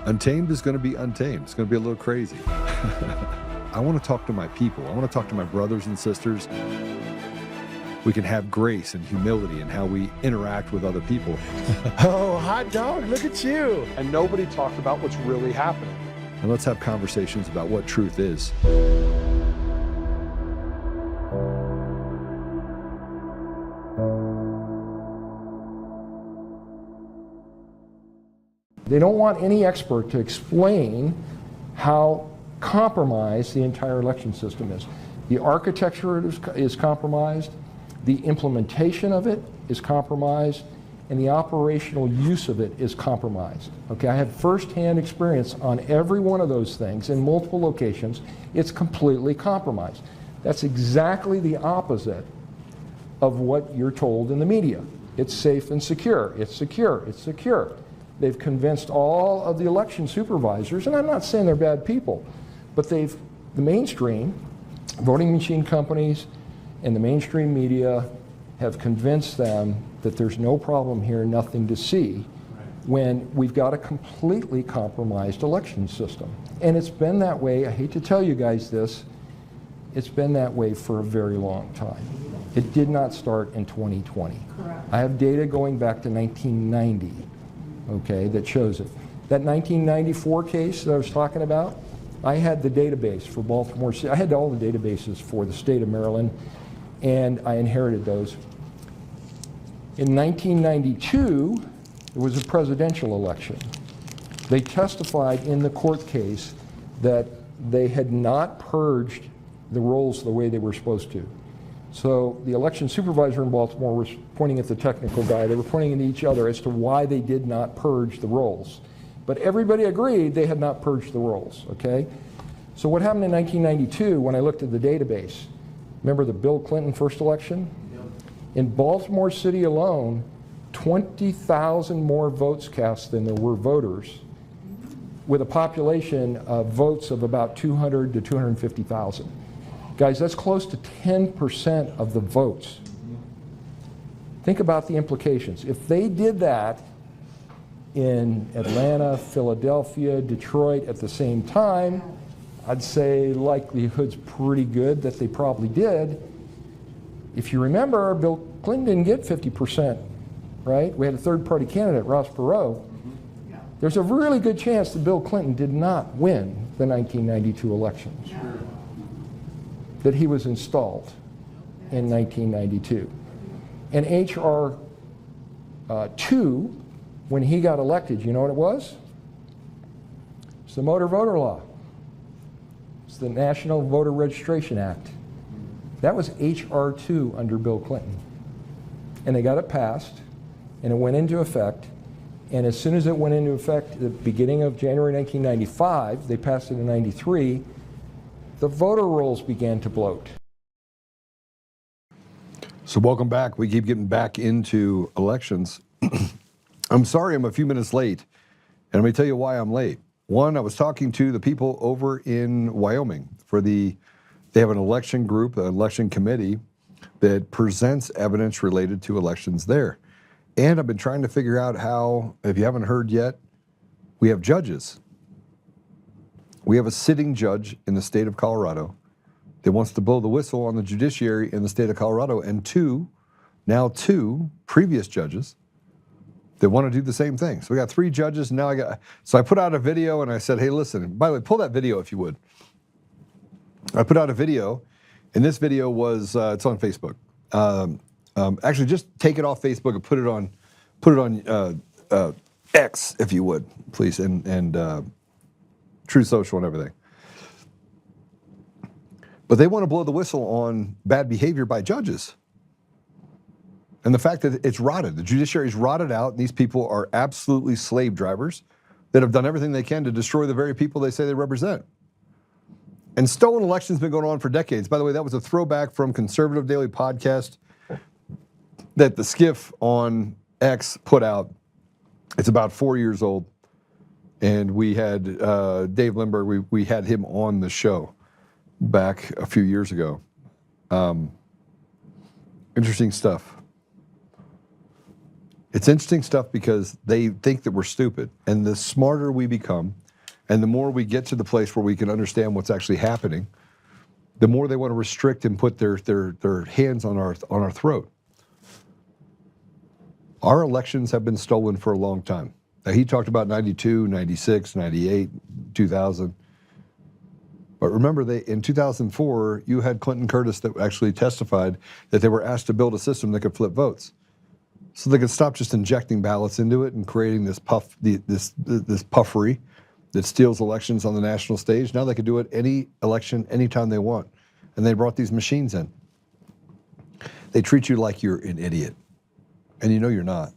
Untamed is going to be untamed. It's going to be a little crazy. I want to talk to my people. I want to talk to my brothers and sisters. We can have grace and humility in how we interact with other people. Oh, hot dog, look at you. And nobody talked about what's really happening. And let's have conversations about what truth is. They don't want any expert to explain how compromised the entire election system is. The architecture is compromised, the implementation of it is compromised, and the operational use of it is compromised. Okay, I have firsthand experience on every one of those things in multiple locations. It's completely compromised. That's exactly the opposite of what you're told in the media. It's safe and secure. It's secure. It's secure. They've convinced all of the election supervisors, and I'm not saying they're bad people, but the mainstream, voting machine companies, and the mainstream media have convinced them that there's no problem here, nothing to see, when we've got a completely compromised election system. And it's been that way, I hate to tell you guys this, it's been that way for a very long time. It did not start in 2020. Correct. I have data going back to 1990. Okay, that shows it. That 1994 case that I was talking about, I had the database for Baltimore City. I had all the databases for the state of Maryland, and I inherited those. In 1992, there was a presidential election. They testified in the court case that they had not purged the rolls the way they were supposed to. So the election supervisor in Baltimore was pointing at the technical guy. They were pointing at each other as to why they did not purge the rolls. But everybody agreed they had not purged the rolls, okay? So what happened in 1992 when I looked at the database? Remember the Bill Clinton first election? Yep. In Baltimore City alone, 20,000 more votes cast than there were voters, with a population of votes of about 200 to 250,000. Guys, that's close to 10% of the votes. Think about the implications. If they did that in Atlanta, Philadelphia, Detroit at the same time, I'd say likelihood's pretty good that they probably did. If you remember, Bill Clinton didn't get 50%, right? We had a third-party candidate, Ross Perot. There's a really good chance that Bill Clinton did not win the 1992 elections. That he was installed in 1992. And H.R. 2, when he got elected, you know what it was? It's the Motor Voter Law. It's the National Voter Registration Act. That was H.R. 2 under Bill Clinton. And they got it passed, and it went into effect. And as soon as it went into effect at the beginning of January 1995, they passed it in 93, the voter rolls began to bloat. So welcome back. We keep getting back into elections. I'm sorry I'm a few minutes late, and let me tell you why I'm late. One, I was talking to the people over in Wyoming they have an election group, an election committee that presents evidence related to elections there. And I've been trying to figure out how, if you haven't heard yet, we have judges. We have a sitting judge in the state of Colorado that wants to blow the whistle on the judiciary in the state of Colorado, and two previous judges that want to do the same thing. So we got 3 judges, and now so I put out a video and I said, hey, listen, by the way, pull that video if you would. I put out a video, and this video was, it's on Facebook. Actually, just take it off Facebook and put it on X, if you would, please, and True Social and everything. But they want to blow the whistle on bad behavior by judges. And the fact that it's rotted, the judiciary's rotted out, and these people are absolutely slave drivers that have done everything they can to destroy the very people they say they represent. And stolen elections been going on for decades. By the way, that was a throwback from Conservative Daily Podcast that the Skiff on X put out. It's about 4 years old. And we had Dave Lindbergh, we had him on the show back a few years ago. Interesting stuff. It's interesting stuff because they think that we're stupid. And the smarter we become, and the more we get to the place where we can understand what's actually happening, the more they want to restrict and put their hands on our throat. Our elections have been stolen for a long time. Now, he talked about 92, 96, 98, 2000. But remember, in 2004, you had Clinton Curtis that actually testified that they were asked to build a system that could flip votes. So they could stop just injecting ballots into it and creating this this puffery that steals elections on the national stage. Now they could do it any election, anytime they want. And they brought these machines in. They treat you like you're an idiot. And you know you're not.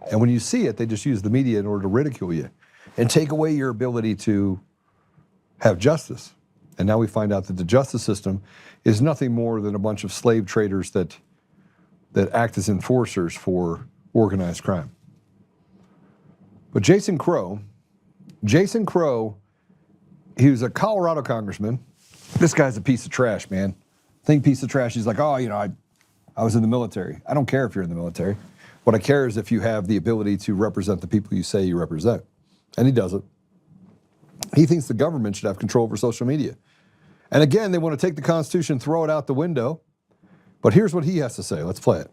And when you see it, they just use the media in order to ridicule you and take away your ability to have justice. And now we find out that the justice system is nothing more than a bunch of slave traders that act as enforcers for organized crime. But Jason Crow, he was a Colorado congressman. This guy's a piece of trash, man. Think piece of trash. He's like, oh, I was in the military. I don't care if you're in the military. What I care is if you have the ability to represent the people you say you represent. And he doesn't. He thinks the government should have control over social media. And again, they want to take the Constitution, throw it out the window. But here's what he has to say. Let's play it.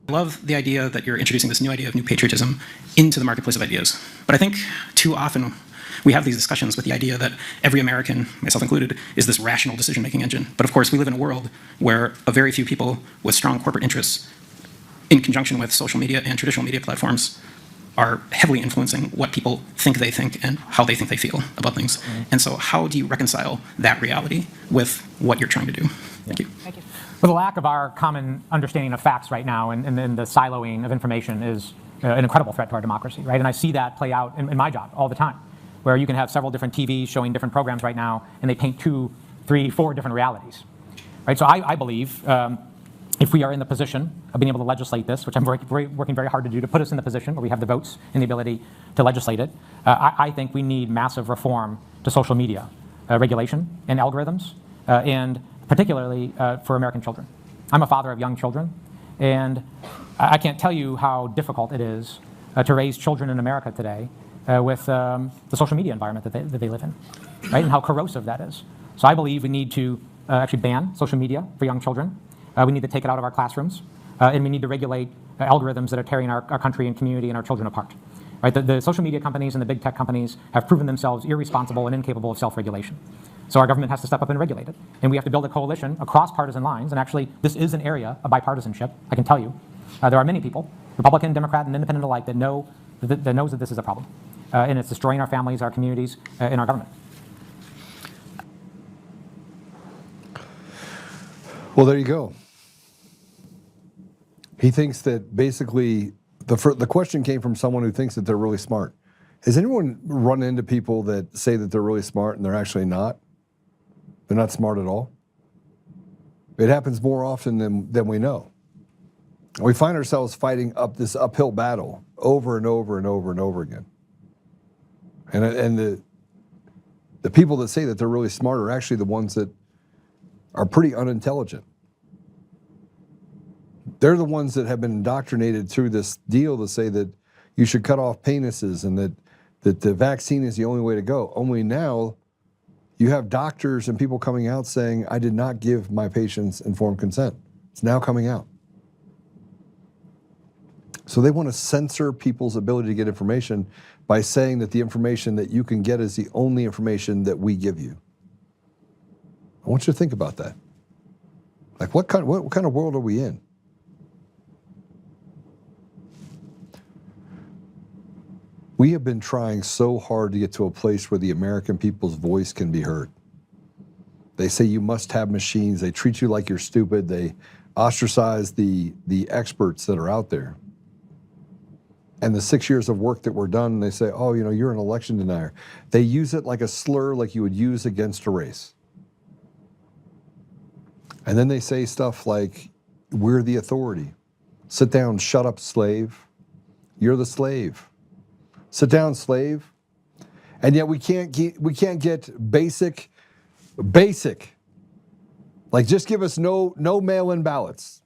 I love the idea that you're introducing this new idea of new patriotism into the marketplace of ideas. But I think too often we have these discussions with the idea that every American, myself included, is this rational decision-making engine. But of course, we live in a world where a very few people with strong corporate interests, in conjunction with social media and traditional media platforms, are heavily influencing what people think and how they think they feel about things. Mm-hmm. And so how do you reconcile that reality with what you're trying to do? Thank you. Thank you. Well, the lack of our common understanding of facts right now and the siloing of information is an incredible threat to our democracy, right? And I see that play out in my job all the time, where you can have several different TVs showing different programs right now, and they paint 2, 3, 4 different realities, right? So I believe if we are in the position of being able to legislate this, which I'm working very hard to do, to put us in the position where we have the votes and the ability to legislate it, I think we need massive reform to social media regulation and algorithms, and particularly for American children. I'm a father of young children, and I can't tell you how difficult it is to raise children in America today with the social media environment that they live in, right? And how corrosive that is. So I believe we need to actually ban social media for young children. We need to take it out of our classrooms, and we need to regulate algorithms that are tearing our country and community and our children apart. Right? The social media companies and the big tech companies have proven themselves irresponsible and incapable of self-regulation. So our government has to step up and regulate it. And we have to build a coalition across partisan lines. And actually, this is an area of bipartisanship, I can tell you. There are many people, Republican, Democrat, and Independent alike, that knows that this is a problem. And it's destroying our families, our communities, and our government. Well, there you go. He thinks that basically, the question came from someone who thinks that they're really smart. Has anyone run into people that say that they're really smart and they're actually not? They're not smart at all? It happens more often than we know. We find ourselves fighting this uphill battle over and over and over and over again. And the people that say that they're really smart are actually the ones that are pretty unintelligent. They're the ones that have been indoctrinated through this deal to say that you should cut off penises and that the vaccine is the only way to go. Only now you have doctors and people coming out saying, I did not give my patients informed consent. It's now coming out. So they want to censor people's ability to get information by saying that the information that you can get is the only information that we give you. I want you to think about that. Like, what kind of world are we in? We have been trying so hard to get to a place where the American people's voice can be heard. They say you must have machines. They treat you like you're stupid. They ostracize the experts that are out there. And the 6 years of work that were done, they say, oh, you're an election denier. They use it like a slur like you would use against a race. And then they say stuff like, we're the authority. Sit down, shut up, slave. You're the slave. Sit down, slave. And yet we can't get basic, like just give us no mail-in ballots.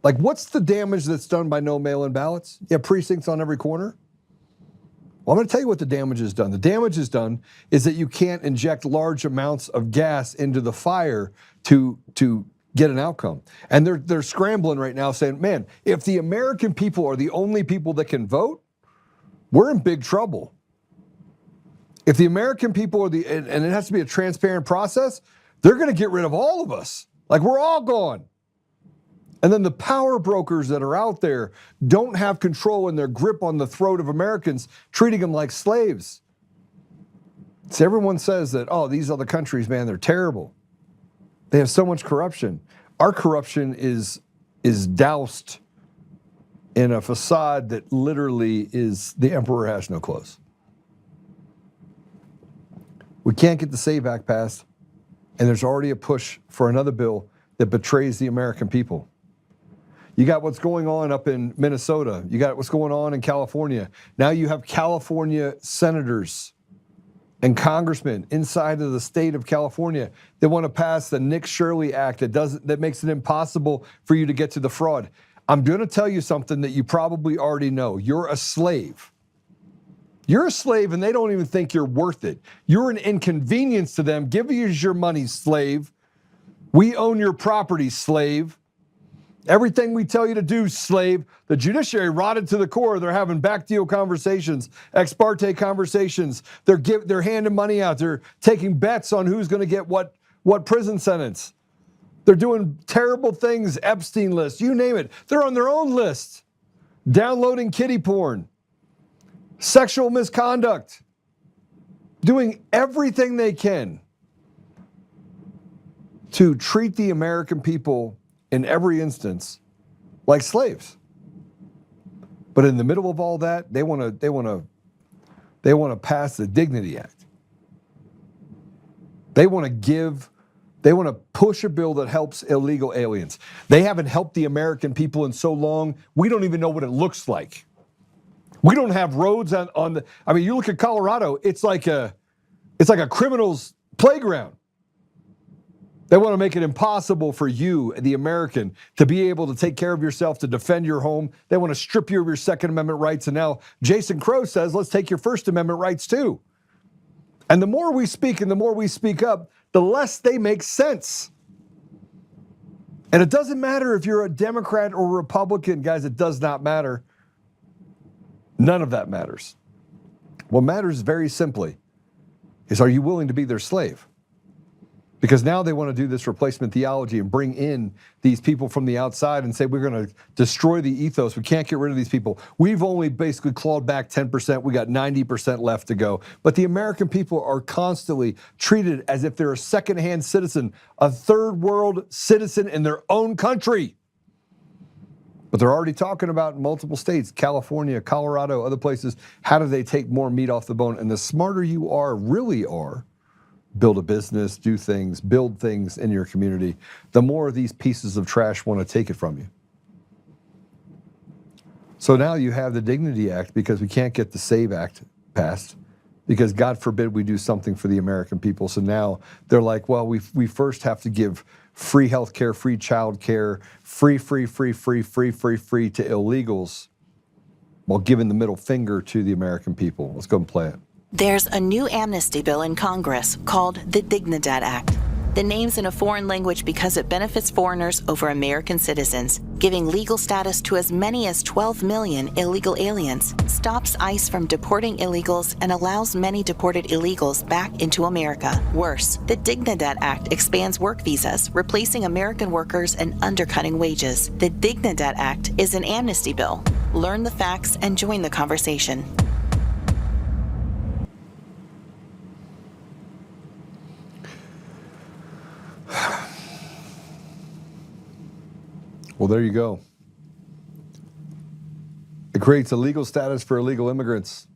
Like, what's the damage that's done by no mail-in ballots? You have precincts on every corner. Well, I'm going to tell you what the damage is done. The damage is done is that you can't inject large amounts of gas into the fire to get an outcome. And they're scrambling right now saying, man, if the American people are the only people that can vote, we're in big trouble. If the American people are and it has to be a transparent process, they're going to get rid of all of us. Like, we're all gone. And then the power brokers that are out there don't have control in their grip on the throat of Americans, treating them like slaves. So everyone says that, oh, these other countries, man, they're terrible. They have so much corruption. Our corruption is doused in a facade that literally is the emperor has no clothes. We can't get the SAVE Act passed, and there's already a push for another bill that betrays the American people. You got what's going on up in Minnesota. You got what's going on in California. Now you have California senators and congressmen inside of the state of California that want to pass the Nick Shirley Act that makes it impossible for you to get to the fraud. I'm going to tell you something that you probably already know. You're a slave. You're a slave, and they don't even think you're worth it. You're an inconvenience to them. Give us your money, slave. We own your property, slave. Everything we tell you to do, slave. The judiciary rotted to the core. They're having back deal conversations, ex parte conversations. They're handing money out. They're taking bets on who's going to get what prison sentence. They're doing terrible things, Epstein list, you name it. They're on their own list. Downloading kiddie porn, sexual misconduct, doing everything they can to treat the American people in every instance like slaves. But in the middle of all that, they want to pass the Dignity Act. They want to push a bill that helps illegal aliens. They haven't helped the American people in so long, we don't even know what it looks like. We don't have roads on the, I mean, you look at Colorado, it's like a criminal's playground. They want to make it impossible for you, the American, to be able to take care of yourself, to defend your home. They want to strip you of your Second Amendment rights. And now Jason Crow says, let's take your First Amendment rights too. And the more we speak and the more we speak up, the less they make sense. And it doesn't matter if you're a Democrat or Republican, guys, it does not matter. None of that matters. What matters very simply is, are you willing to be their slave? Because now they want to do this replacement theology and bring in these people from the outside and say, we're going to destroy the ethos. We can't get rid of these people. We've only basically clawed back 10%. We got 90% left to go. But the American people are constantly treated as if they're a second-hand citizen, a third world citizen in their own country. But they're already talking about in multiple states, California, Colorado, other places, how do they take more meat off the bone? And the smarter you really are, build a business, do things, build things in your community, the more of these pieces of trash want to take it from you. So now you have the Dignity Act because we can't get the SAVE Act passed because God forbid we do something for the American people. So now they're like, well, we first have to give free health care, free child care, free to illegals while giving the middle finger to the American people. Let's go and play it. There's a new amnesty bill in Congress called the Dignidad Act. The name's in a foreign language because it benefits foreigners over American citizens, giving legal status to as many as 12 million illegal aliens, stops ICE from deporting illegals, and allows many deported illegals back into America. Worse, the Dignidad Act expands work visas, replacing American workers and undercutting wages. The Dignidad Act is an amnesty bill. Learn the facts and join the conversation. Well, there you go. It creates a legal status for illegal immigrants,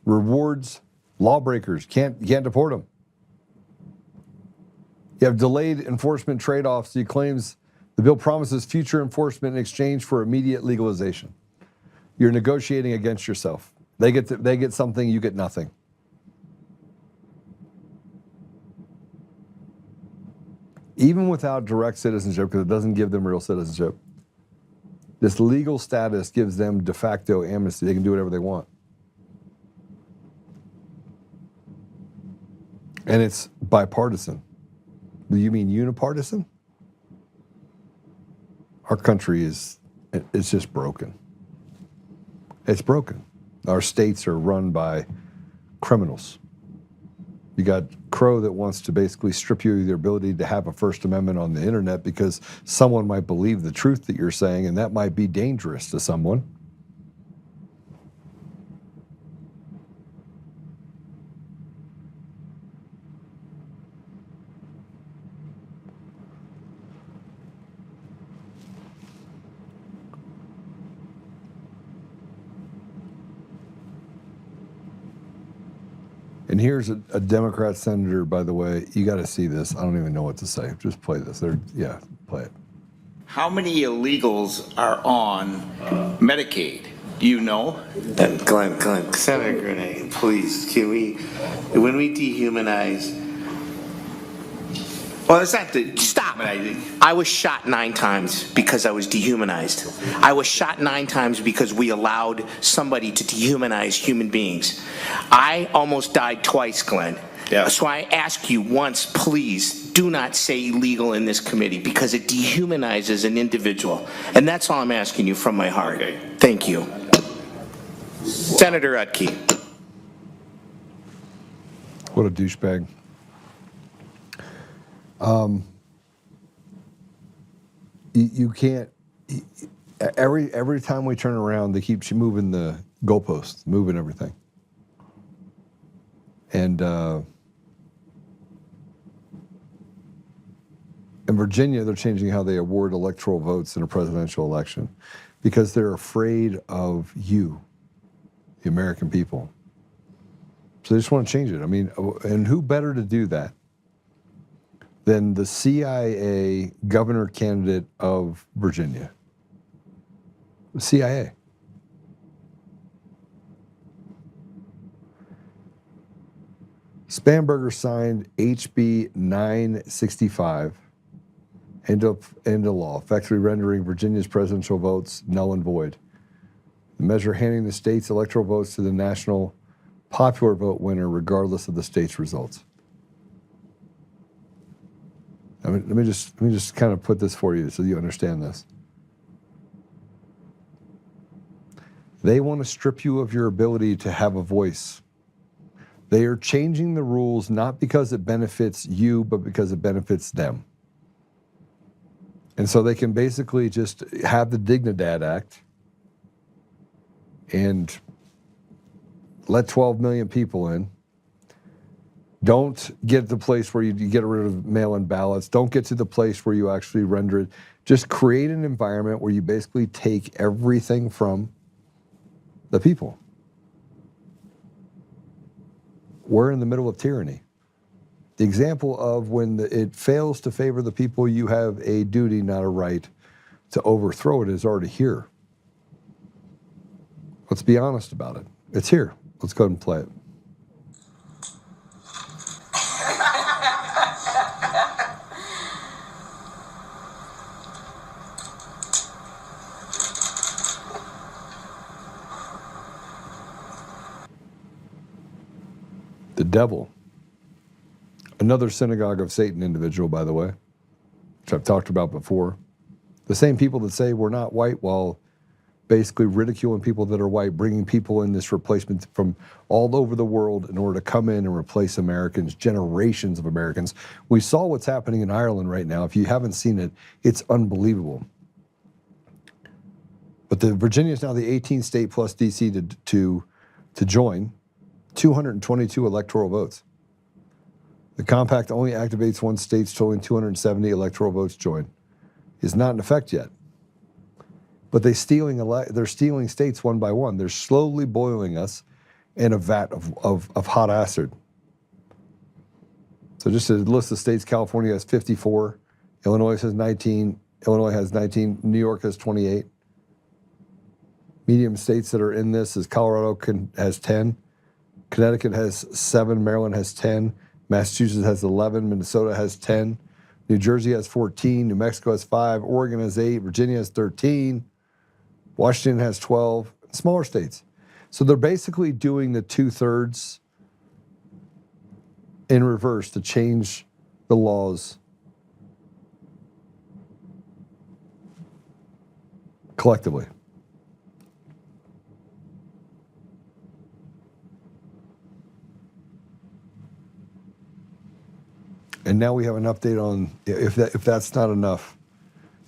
rewards lawbreakers, you can't deport them. You have delayed enforcement trade-offs. He claims the bill promises future enforcement in exchange for immediate legalization. You're negotiating against yourself. They get something, you get nothing. Even without direct citizenship, because it doesn't give them real citizenship. This legal status gives them de facto amnesty. They can do whatever they want. And it's bipartisan. Do you mean unipartisan? Our country it's just broken. It's broken. Our states are run by criminals. You got Crow that wants to basically strip you of your ability to have a First Amendment on the internet because someone might believe the truth that you're saying, and that might be dangerous to someone. And here's a Democrat senator, by the way. You got to see this. I don't even know what to say. Just play this. Yeah, play it. How many illegals are on Medicaid? Do you know? Glenn, Senator Grenade, please, can we, when we dehumanize, well, it's not the, stop. I was shot 9 times because I was dehumanized. I was shot 9 times because we allowed somebody to dehumanize human beings. I almost died twice, Glenn. Yeah. So I ask you once, please, do not say illegal in this committee because it dehumanizes an individual. And that's all I'm asking you from my heart. Okay. Thank you. Senator Utke. What a douchebag. You can't. Every time we turn around, they keep moving the goalposts, moving everything. And in Virginia, they're changing how they award electoral votes in a presidential election because they're afraid of you, the American people. So they just want to change it. I mean, and who better to do that than the CIA governor candidate of Virginia? The CIA. Spanberger signed HB 965 into law, effectively rendering Virginia's presidential votes null and void. The measure handing the state's electoral votes to the national popular vote winner regardless of the state's results. I mean, let me just kind of put this for you so you understand this. They want to strip you of your ability to have a voice. They are changing the rules not because it benefits you, but because it benefits them. And so they can basically just have the Dignidad Act and let 12 million people in. Don't get to the place where you get rid of mail-in ballots. Don't get to the place where you actually render it. Just create an environment where you basically take everything from the people. We're in the middle of tyranny. The example of when it fails to favor the people, you have a duty, not a right, to overthrow it is already here. Let's be honest about it. It's here. Let's go ahead and play it. The devil. Another synagogue of Satan individual, by the way, which I've talked about before. The same people that say we're not white while basically ridiculing people that are white, bringing people in this replacement from all over the world in order to come in and replace Americans, generations of Americans. We saw what's happening in Ireland right now. If you haven't seen it, it's unbelievable. But Virginia is now the 18th state plus DC to join, 222 electoral votes. The compact only activates once states totaling 270 electoral votes join. It's not in effect yet. But they're stealing states one by one. They're slowly boiling us in a vat of hot acid. So just to list the states, California has 54, Illinois has 19, Illinois has 19, New York has 28. Medium states that are in this is Colorado has 10, Connecticut has 7, Maryland has 10, Massachusetts has 11, Minnesota has 10, New Jersey has 14, New Mexico has 5, Oregon has 8, Virginia has 13. Washington has 12, smaller states. So they're basically doing the 2/3 in reverse to change the laws collectively. And now we have an update on if that's not enough.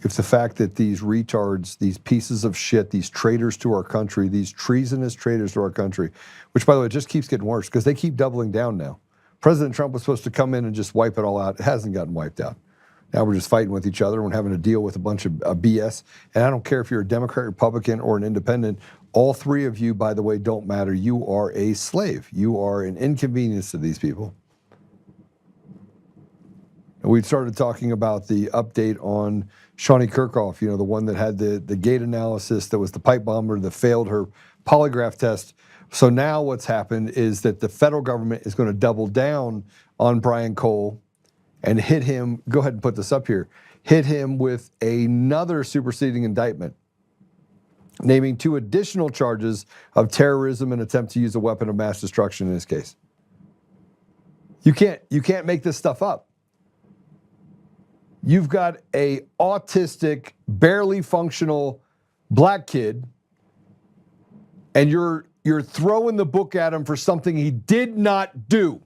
If the fact that these retards, these pieces of shit, these traitors to our country, these treasonous traitors to our country, which by the way just keeps getting worse because they keep doubling down now. President Trump was supposed to come in and just wipe it all out. It hasn't gotten wiped out. Now we're just fighting with each other and having to deal with a bunch of BS. And I don't care if you're a Democrat, Republican, or an independent. All three of you, by the way, don't matter. You are a slave. You are an inconvenience to these people. And we started talking about the update on Shawnee Kirkhoff, the one that had the gate analysis, that was the pipe bomber that failed her polygraph test. So now what's happened is that the federal government is going to double down on Brian Cole and hit him, go ahead and put this up here, hit him with another superseding indictment, naming 2 additional charges of terrorism and attempt to use a weapon of mass destruction in this case. You can't make this stuff up. You've got a autistic, barely functional black kid, and you're throwing the book at him for something he did not do.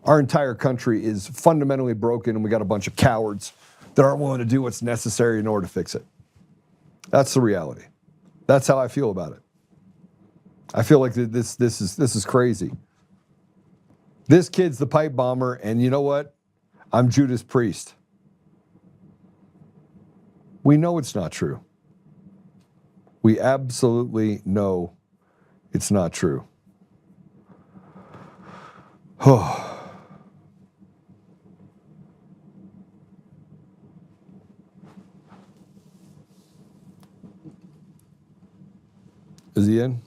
Our entire country is fundamentally broken, and we got a bunch of cowards that aren't willing to do what's necessary in order to fix it. That's the reality. That's how I feel about it. I feel like this is crazy. This kid's the pipe bomber, and you know what? I'm Judas Priest. We know it's not true. We absolutely know it's not true. Oh. Is he in?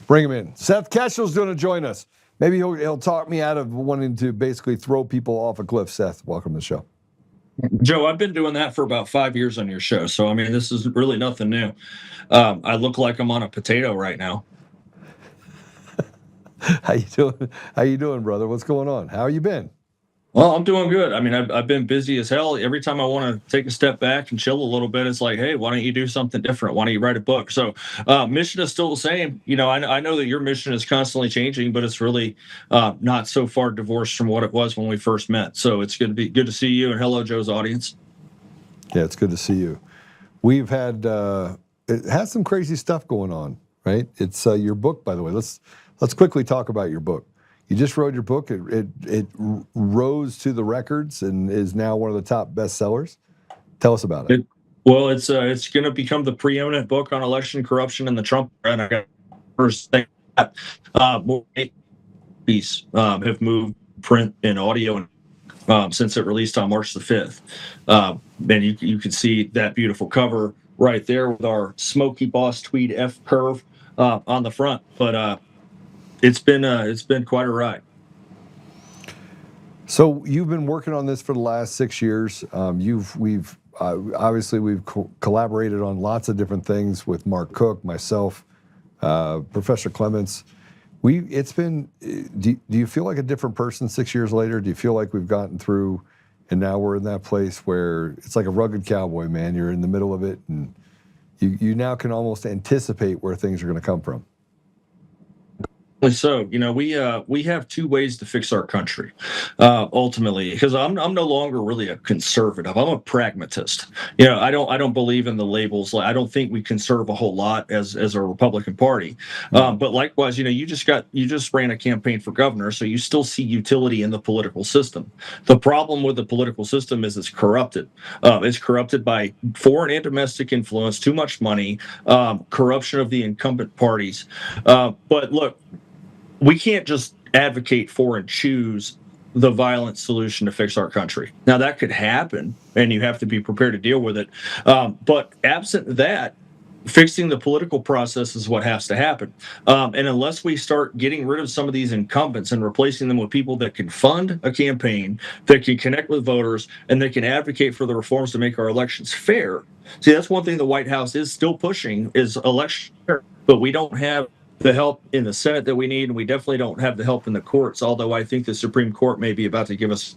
Bring him in. Seth Keshel's going to join us. Maybe he'll talk me out of wanting to basically throw people off a cliff. Seth, welcome to the show. Joe, I've been doing that for about 5 years on your show. So, I mean, this is really nothing new. I look like I'm on a potato right now. How you doing? How you doing, brother? What's going on? How you been? Well, I'm doing good. I mean, I've been busy as hell. Every time I want to take a step back and chill a little bit, it's like, hey, why don't you do something different? Why don't you write a book? So mission is still the same. I know that your mission is constantly changing, but it's really not so far divorced from what it was when we first met. So it's good to see you, and hello, Joe's audience. Yeah, it's good to see you. We've had it has some crazy stuff going on, right? It's your book, by the way. Let's quickly talk about your book. You just wrote your book. It rose to the records and is now one of the top bestsellers. Tell us about it. It's going to become the preeminent book on election corruption in the Trump era. I got first thing that more piece have moved print and audio since it released on March the 5th. And you can see that beautiful cover right there with our Smoky Boss Tweed F curve on the front. But it's been quite a ride. So you've been working on this for the last 6 years. We've collaborated on lots of different things with Mark Cook, myself, Professor Clements. Do you feel like a different person 6 years later? Do you feel like we've gotten through, and now we're in that place where it's like a rugged cowboy, man? You're in the middle of it, and you now can almost anticipate where things are going to come from. So, we have 2 ways to fix our country, ultimately, because I'm no longer really a conservative. I'm a pragmatist. I don't believe in the labels. I don't think we can serve a whole lot as a Republican Party. But likewise, you just ran a campaign for governor, so you still see utility in the political system. The problem with the political system is it's corrupted. It's corrupted by foreign and domestic influence, too much money, corruption of the incumbent parties. But look, we can't just advocate for and choose the violent solution to fix our country. Now, that could happen, and you have to be prepared to deal with it. But absent that, fixing the political process is what has to happen. And unless we start getting rid of some of these incumbents and replacing them with people that can fund a campaign, that can connect with voters, and that can advocate for the reforms to make our elections fair. See, that's one thing the White House is still pushing is election fair, but we don't have the help in the Senate that we need, and we definitely don't have the help in the courts, although I think the Supreme Court may be about to give us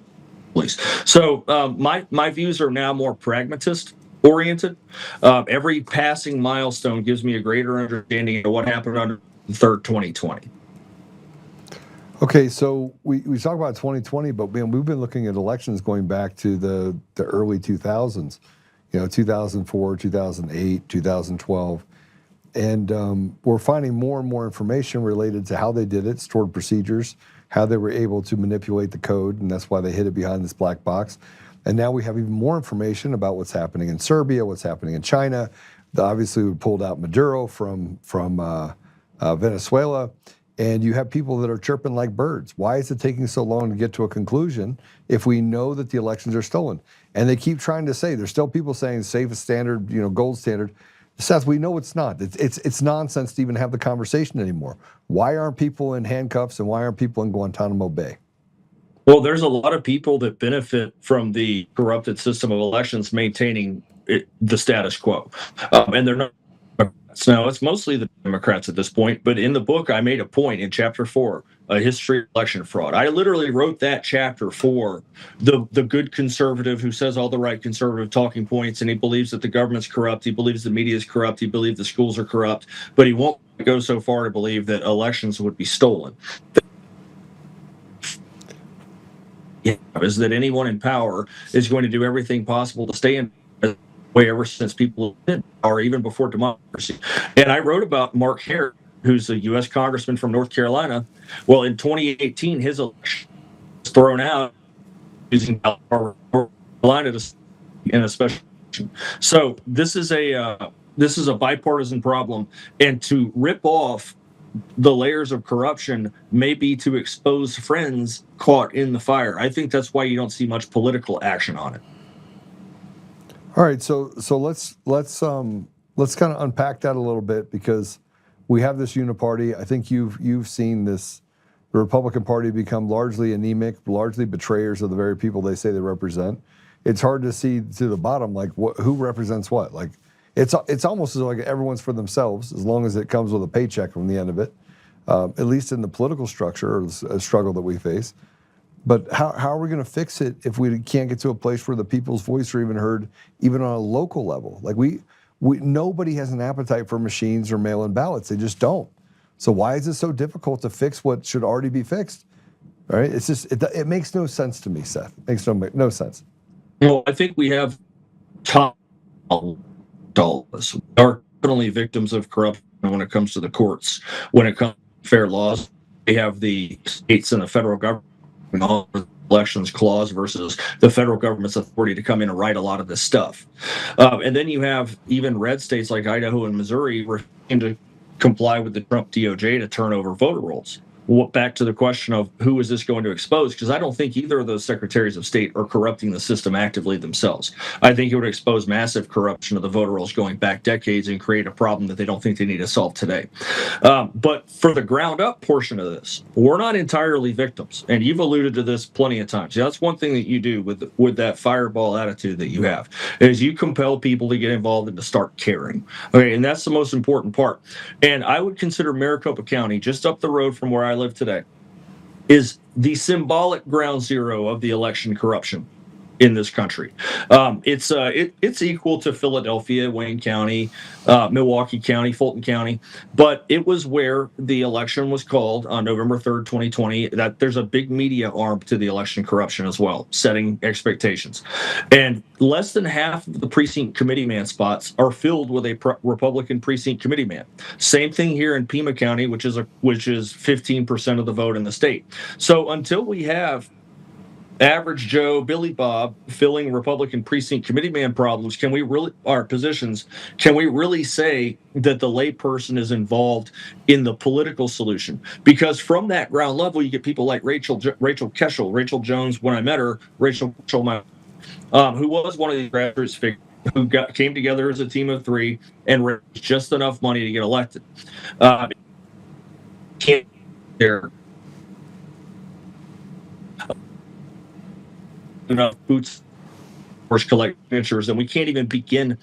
police. So my views are now more pragmatist oriented. Every passing milestone gives me a greater understanding of what happened on the 3rd, 2020. Okay, so we talk about 2020, but man, we've been looking at elections going back to the early 2000s, 2004, 2008, 2012. And we're finding more and more information related to how they did it, stored procedures, how they were able to manipulate the code, and that's why they hid it behind this black box. And now we have even more information about what's happening in Serbia, what's happening in China. Obviously, we pulled out Maduro from Venezuela, and you have people that are chirping like birds. Why is it taking so long to get to a conclusion if we know that the elections are stolen? And they keep trying to say, there's still people saying safest standard, gold standard. Seth, we know it's not. It's nonsense to even have the conversation anymore. Why aren't people in handcuffs and why aren't people in Guantanamo Bay? Well, there's a lot of people that benefit from the corrupted system of elections maintaining the status quo. And they're not Democrats. Now, it's mostly the Democrats at this point, but in the book, I made a point in chapter 4, a history of election fraud. I literally wrote that chapter for the good conservative who says all the right conservative talking points, and he believes that the government's corrupt, he believes the media is corrupt, he believes the schools are corrupt, but he won't go so far to believe that elections would be stolen. Is that anyone in power is going to do everything possible to stay in way ever since people have been in power, even before democracy. And I wrote about Mark Hare, who's a U.S. congressman from North Carolina. Well, in 2018, his election was thrown out using North Carolina in a special election. So this is a bipartisan problem, and to rip off the layers of corruption may be to expose friends caught in the fire. I think that's why you don't see much political action on it. All right, so let's kind of unpack that a little bit, because we have this uniparty. I think you've seen this, the Republican Party become largely anemic, largely betrayers of the very people they say they represent. It's hard to see to the bottom, like who represents what. Like it's almost as like everyone's for themselves, as long as it comes with a paycheck from the end of it, at least in the political structure or the struggle that we face. But how are we going to fix it if we can't get to a place where the people's voice are even heard, even on a local level? Like nobody has an appetite for machines or mail-in ballots. They just don't. So why is it so difficult to fix what should already be fixed? All right, it's just it makes no sense to me, Seth. It makes no sense. Well, I think we have top all of us. We are definitely victims of corruption when it comes to the courts. When it comes to fair laws, we have the states and the federal government all the elections clause versus the federal government's authority to come in and write a lot of this stuff. And then you have even red states like Idaho and Missouri refusing to comply with the Trump DOJ to turn over voter rolls. Back to the question of who is this going to expose? Because I don't think either of those secretaries of state are corrupting the system actively themselves. I think it would expose massive corruption of the voter rolls going back decades and create a problem that they don't think they need to solve today. But for the ground up portion of this, we're not entirely victims. And you've alluded to this plenty of times. That's one thing that you do with that fireball attitude that you have, is you compel people to get involved and to start caring. Okay, and that's the most important part. And I would consider Maricopa County, just up the road from where I live today, is the symbolic ground zero of the election corruption in this country. It's equal to Philadelphia, Wayne County, Milwaukee County, Fulton County, but it was where the election was called on November 3rd, 2020. That there's a big media arm to the election corruption as well, setting expectations. And less than half of the precinct committee man spots are filled with a Republican precinct committee man. Same thing here in Pima County, which is 15% of the vote in the state. So until we have average Joe, Billy Bob filling Republican precinct committee man problems, can we really say that the layperson is involved in the political solution? Because from that ground level, you get people like Rachel Keshel, Rachel Jones, when I met her, Rachel Keshel, who was one of the grassroots figures who came together as a team of three and raised just enough money to get elected. Can't there enough boots collect signatures, and we can't even begin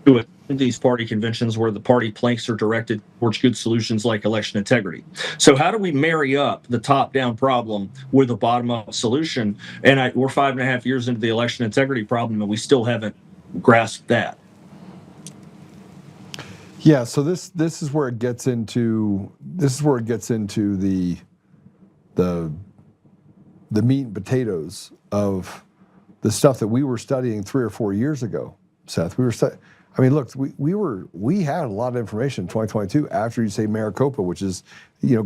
to attend these party conventions where the party planks are directed towards good solutions like election integrity. So how do we marry up the top-down problem with a bottom-up solution? And we're 5.5 years into the election integrity problem, and we still haven't grasped that. Yeah, so this is where it gets into the meat and potatoes of the stuff that we were studying 3 or 4 years ago, Seth. I mean, look, we had a lot of information in 2022 after you say Maricopa, which is,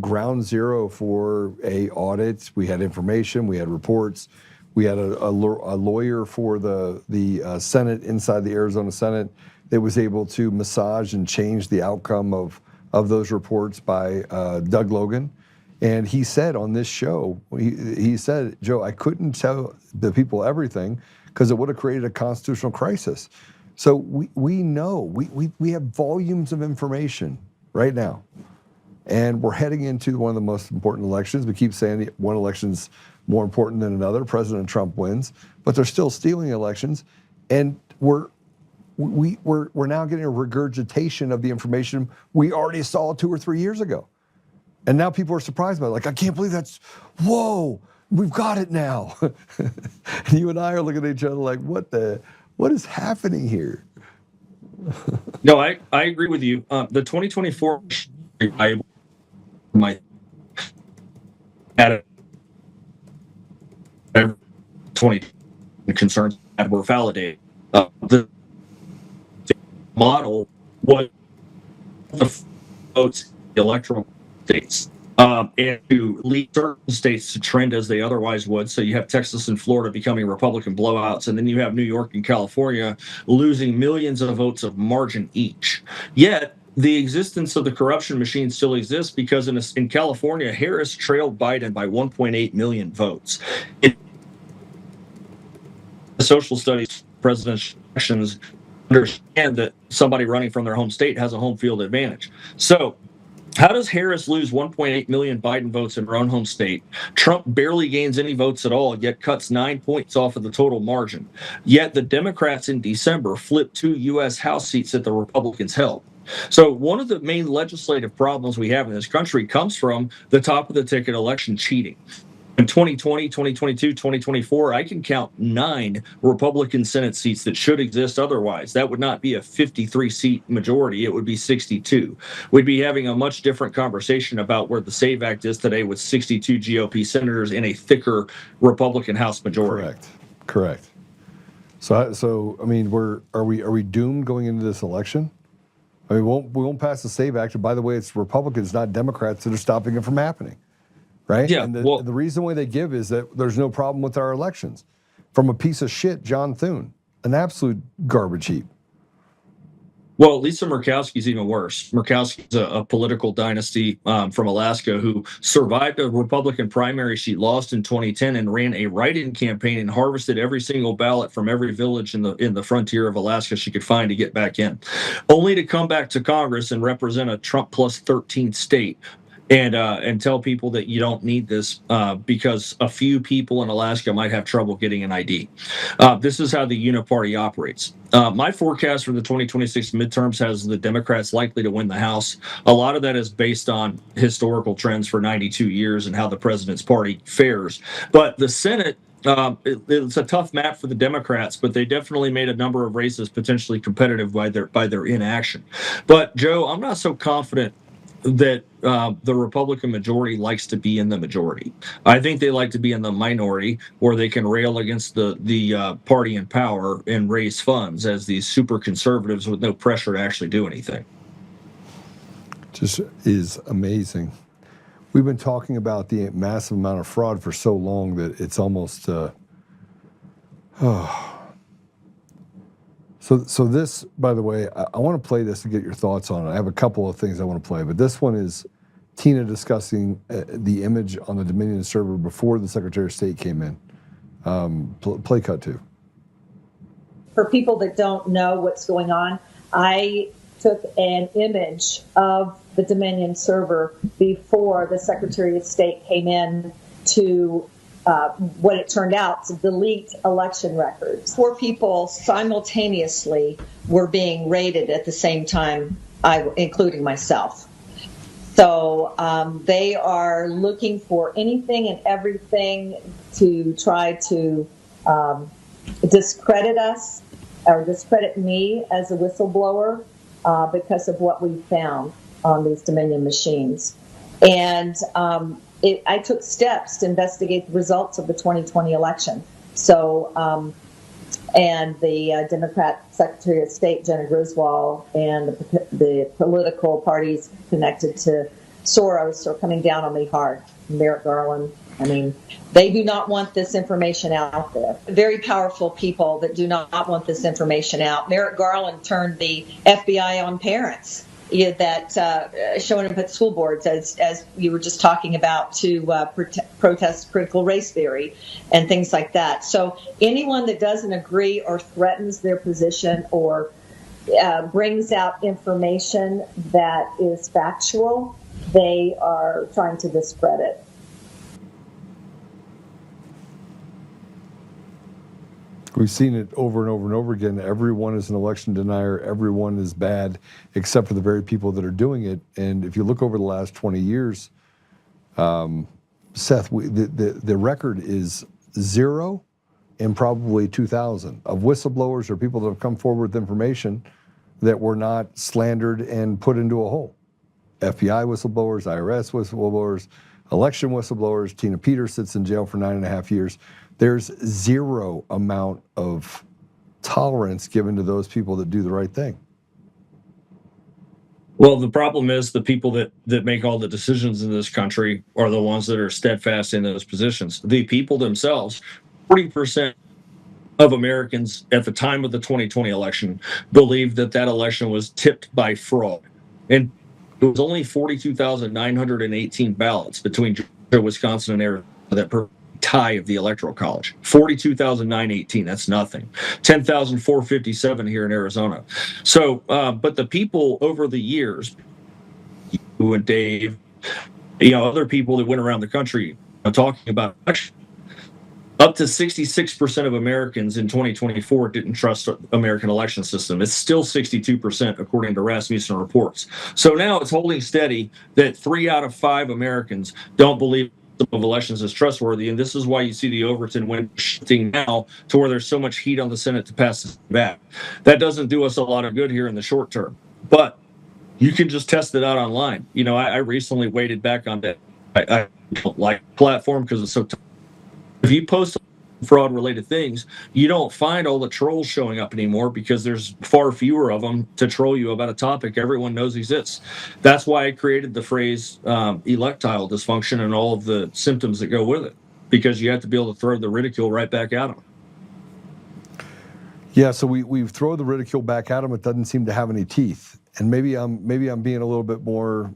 ground zero for a audit. We had information, we had reports, we had a lawyer for the Senate inside the Arizona Senate that was able to massage and change the outcome of those reports by Doug Logan. And he said on this show, he said, Joe, I couldn't tell the people everything because it would have created a constitutional crisis. So we know, we have volumes of information right now. And we're heading into one of the most important elections. We keep saying one election's more important than another. President Trump wins, but they're still stealing elections. And we're now getting a regurgitation of the information we already saw 2 or 3 years ago. And now people are surprised by it. Like, I can't believe whoa, we've got it now. And you and I are looking at each other like, what is happening here? No, I agree with you. The 2024, my at 20 concerns that were validated. The model was the votes electoral states and to lead certain states to trend as they otherwise would. So you have Texas and Florida becoming Republican blowouts, and then you have New York and California losing millions of votes of margin each. Yet the existence of the corruption machine still exists because in California, Harris trailed Biden by 1.8 million votes. In social studies, presidential elections understand that somebody running from their home state has a home field advantage. So how does Harris lose 1.8 million Biden votes in her own home state? Trump barely gains any votes at all, yet cuts 9 points off of the total margin. Yet the Democrats in December flipped 2 U.S. House seats that the Republicans held. So one of the main legislative problems we have in this country comes from the top of the ticket election cheating. In 2020, 2022, 2024, I can count 9 Republican Senate seats that should exist otherwise. That would not be a 53-seat majority. It would be 62. We'd be having a much different conversation about where the SAVE Act is today with 62 GOP senators in a thicker Republican House majority. Correct. So I mean, are we doomed going into this election? I mean, we won't pass the SAVE Act. And by the way, it's Republicans, not Democrats, that are stopping it from happening. Right? Yeah, and the reason why they give is that there's no problem with our elections. From a piece of shit, John Thune, an absolute garbage heap. Well, Lisa Murkowski's even worse. Murkowski's a political dynasty from Alaska who survived a Republican primary she lost in 2010 and ran a write-in campaign and harvested every single ballot from every village in the frontier of Alaska she could find to get back in, only to come back to Congress and represent a Trump plus 13 state. And tell people that you don't need this because a few people in Alaska might have trouble getting an ID. This is how the uniparty operates. My forecast for the 2026 midterms has the Democrats likely to win the House. A lot of that is based on historical trends for 92 years and how the president's party fares. But the Senate, it's a tough map for the Democrats, but they definitely made a number of races potentially competitive by their inaction. But Joe, I'm not so confident that the Republican majority likes to be in the majority. I think they like to be in the minority where they can rail against the party in power and raise funds as these super conservatives with no pressure to actually do anything. Just is amazing. We've been talking about the massive amount of fraud for so long that it's almost So this, by the way, I want to play this to get your thoughts on it. I have a couple of things I want to play, but this one is Tina discussing the image on the Dominion server before the Secretary of State came in. Play cut 2. for people that don't know what's going on, I took an image of the Dominion server before the Secretary of State came in to what it turned out to delete election records. 4 people simultaneously were being raided at the same time, including myself. So they are looking for anything and everything to try to discredit us or discredit me as a whistleblower because of what we found on these Dominion machines. And I took steps to investigate the results of the 2020 election. So, and the Democrat Secretary of State, Jenna Griswold, and the political parties connected to Soros are coming down on me hard. Merrick Garland. I mean, they do not want this information out there. Very powerful people that do not want this information out. Merrick Garland turned the FBI on parents that showing up at school boards, as you were just talking about, to protest critical race theory and things like that. So anyone that doesn't agree or threatens their position or brings out information that is factual, they are trying to discredit. We've seen it over and over and over again. Everyone is an election denier. Everyone is bad, except for the very people that are doing it. And if you look over the last 20 years, Seth, the record is 0 and probably 2,000 of whistleblowers or people that have come forward with information that were not slandered and put into a hole. FBI whistleblowers, IRS whistleblowers, election whistleblowers. Tina Peters sits in jail for 9.5 years. There's 0 amount of tolerance given to those people that do the right thing. Well, the problem is the people that make all the decisions in this country are the ones that are steadfast in those positions. The people themselves, 40% of Americans at the time of the 2020 election believed that election was tipped by fraud. And it was only 42,918 ballots between Georgia, Wisconsin, and Arizona that tie of the Electoral College. 42,918, that's nothing. 10,457 here in Arizona. So, but the people over the years, you and Dave, other people that went around the country talking about election, up to 66% of Americans in 2024 didn't trust American election system. It's still 62% according to Rasmussen reports. So now it's holding steady that 3 out of 5 Americans don't believe of elections is trustworthy, and this is why you see the Overton win shifting now to where there's so much heat on the Senate to pass it back. That doesn't do us a lot of good here in the short term, but you can just test it out online. I recently waded back on that. I don't like the platform because it's so tough. If you post fraud related things, you don't find all the trolls showing up anymore because there's far fewer of them to troll you about a topic everyone knows exists. That's why I created the phrase electile dysfunction and all of the symptoms that go with it, because you have to be able to throw the ridicule right back at them. Yeah, so we throw the ridicule back at them. It doesn't seem to have any teeth. And maybe I'm being a little bit more,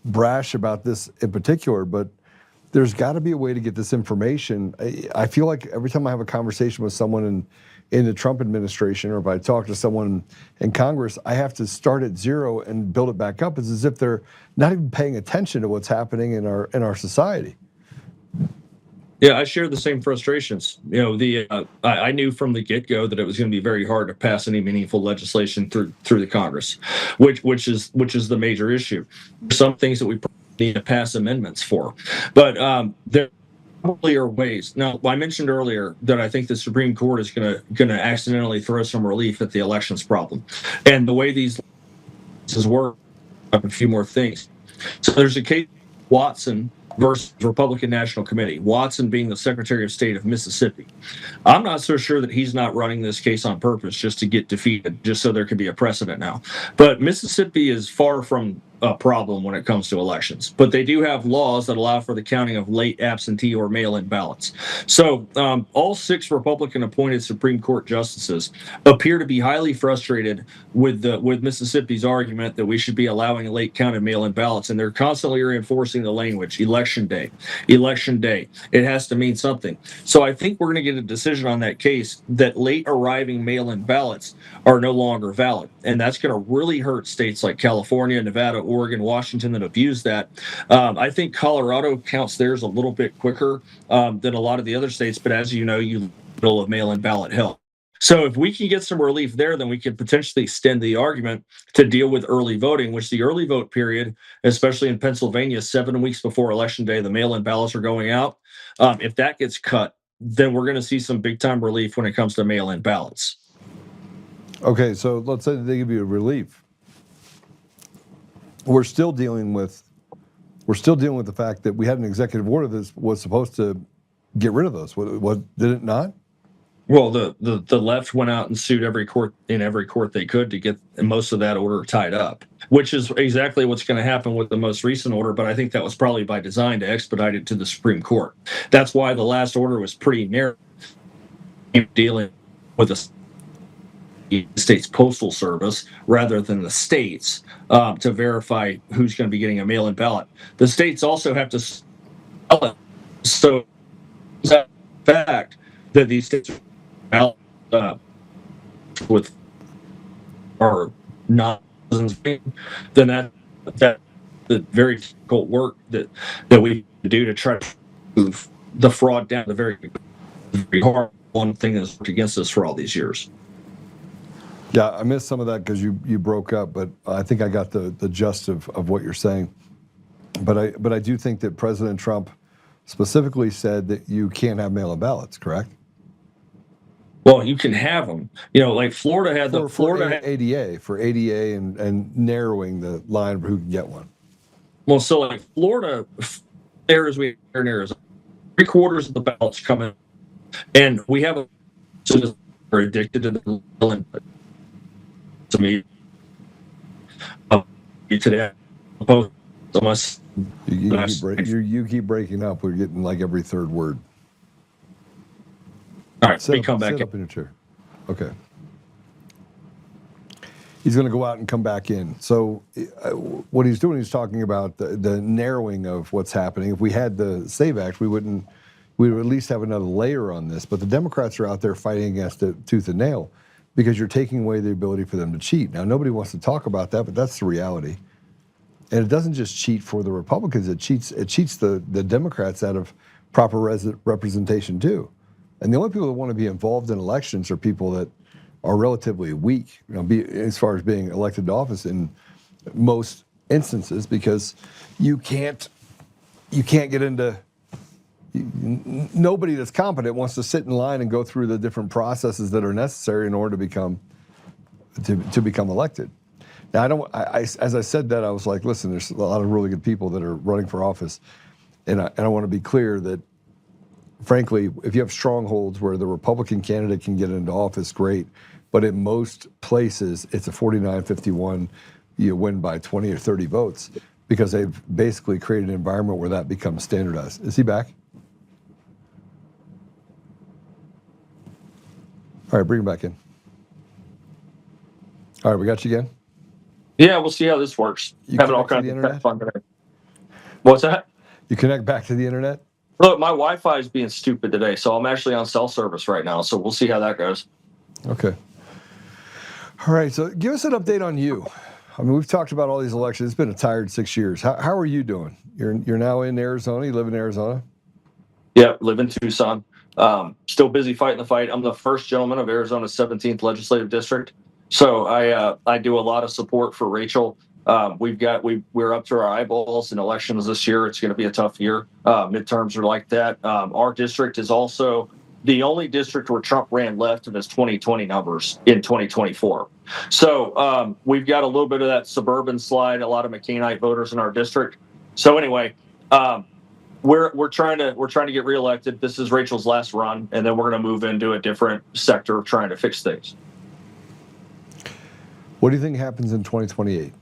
brash about this in particular, but there's got to be a way to get this information. I feel like every time I have a conversation with someone in the Trump administration, or if I talk to someone in Congress, I have to start at 0 and build it back up. It's as if they're not even paying attention to what's happening in our society. Yeah, I share the same frustrations. I knew from the get-go that it was going to be very hard to pass any meaningful legislation through the Congress, which is the major issue. Some things that we need to pass amendments for, but there probably are ways. Now, I mentioned earlier that I think the Supreme Court is going to accidentally throw some relief at the elections problem, and the way these work, a few more things. So there's a case, Watson versus Republican National Committee. Watson being the Secretary of State of Mississippi. I'm not so sure that he's not running this case on purpose just to get defeated, just so there could be a precedent now. But Mississippi is far from a problem when it comes to elections. But they do have laws that allow for the counting of late absentee or mail-in ballots. So all 6 Republican-appointed Supreme Court justices appear to be highly frustrated with Mississippi's argument that we should be allowing late counted mail-in ballots, and they're constantly reinforcing the language, election day, election day. It has to mean something. So I think we're going to get a decision on that case that late arriving mail-in ballots are no longer valid. And that's going to really hurt states like California, Nevada, Oregon, Washington that have used that. I think Colorado counts theirs a little bit quicker than a lot of the other states, but as you know, you middle of mail-in ballot help. So if we can get some relief there, then we could potentially extend the argument to deal with early voting, which the early vote period, especially in Pennsylvania, 7 weeks before Election Day, the mail-in ballots are going out. If that gets cut, then we're going to see some big-time relief when it comes to mail-in ballots. Okay, so let's say they give you a relief. We're still dealing with the fact that we had an executive order that was supposed to get rid of those. What did it not? Well, the left went out and sued every court they could to get most of that order tied up, which is exactly what's going to happen with the most recent order. But I think that was probably by design to expedite it to the Supreme Court. That's why the last order was pretty narrow, dealing with the state's postal service rather than the states to verify who's going to be getting a mail-in ballot. The states also have to sell it. So that fact that these states with are not then that the very difficult work that we do to try to move the fraud down, the very hard one thing that's worked against us for all these years. Yeah, I missed some of that because you broke up, but I think I got the gist of what you're saying. But I do think that President Trump specifically said that you can't have mail-in ballots, correct? Well, you can have them. Like Florida had for ADA and narrowing the line of who can get one. Well, so like Florida, areas we are in Arizona, 3/4 of the ballots come in, and we have citizens who are addicted to the mail-in. To me, today, unless you keep breaking up. We're getting like every third word. All right, let me come back up in your chair. Okay. He's going to go out and come back in. So what he's doing, he's talking about the narrowing of what's happening. If we had the SAVE Act, we would at least have another layer on this. But the Democrats are out there fighting against it tooth and nail because you're taking away the ability for them to cheat. Now, nobody wants to talk about that, but that's the reality. And it doesn't just cheat for the Republicans. It cheats the Democrats out of proper representation too. And the only people that want to be involved in elections are people that are relatively weak, as far as being elected to office in most instances, because you can't get into. Nobody that's competent wants to sit in line and go through the different processes that are necessary in order to become elected. Now, as I said that, I was like, listen, there's a lot of really good people that are running for office, and I want to be clear that, frankly, if you have strongholds where the Republican candidate can get into office, great. But in most places, it's a 49-51, you win by 20 or 30 votes because they've basically created an environment where that becomes standardized. Is he back? All right, bring him back in. All right, we got you again? Yeah, we'll see how this works. Having all kinds of fun today. What's that? You connect back to the internet? Look, my Wi-Fi is being stupid today, so I'm actually on cell service right now, so we'll see how that goes. Okay. All right, so give us an update on you. I mean, we've talked about all these elections. It's been a tired 6 years. How are you doing? You're now in Arizona. You live in Arizona? Yeah, live in Tucson. Still busy fighting the fight. I'm the first gentleman of Arizona's 17th legislative district, so I do a lot of support for Rachel. We're up to our eyeballs in elections this year. It's going to be a tough year. Midterms are like that. Our district is also the only district where Trump ran left of his 2020 numbers in 2024. So we've got a little bit of that suburban slide, a lot of McCainite voters in our district. So anyway, we're trying to get reelected. This is Rachel's last run, and then we're going to move into a different sector trying to fix things. What do you think happens in 2028?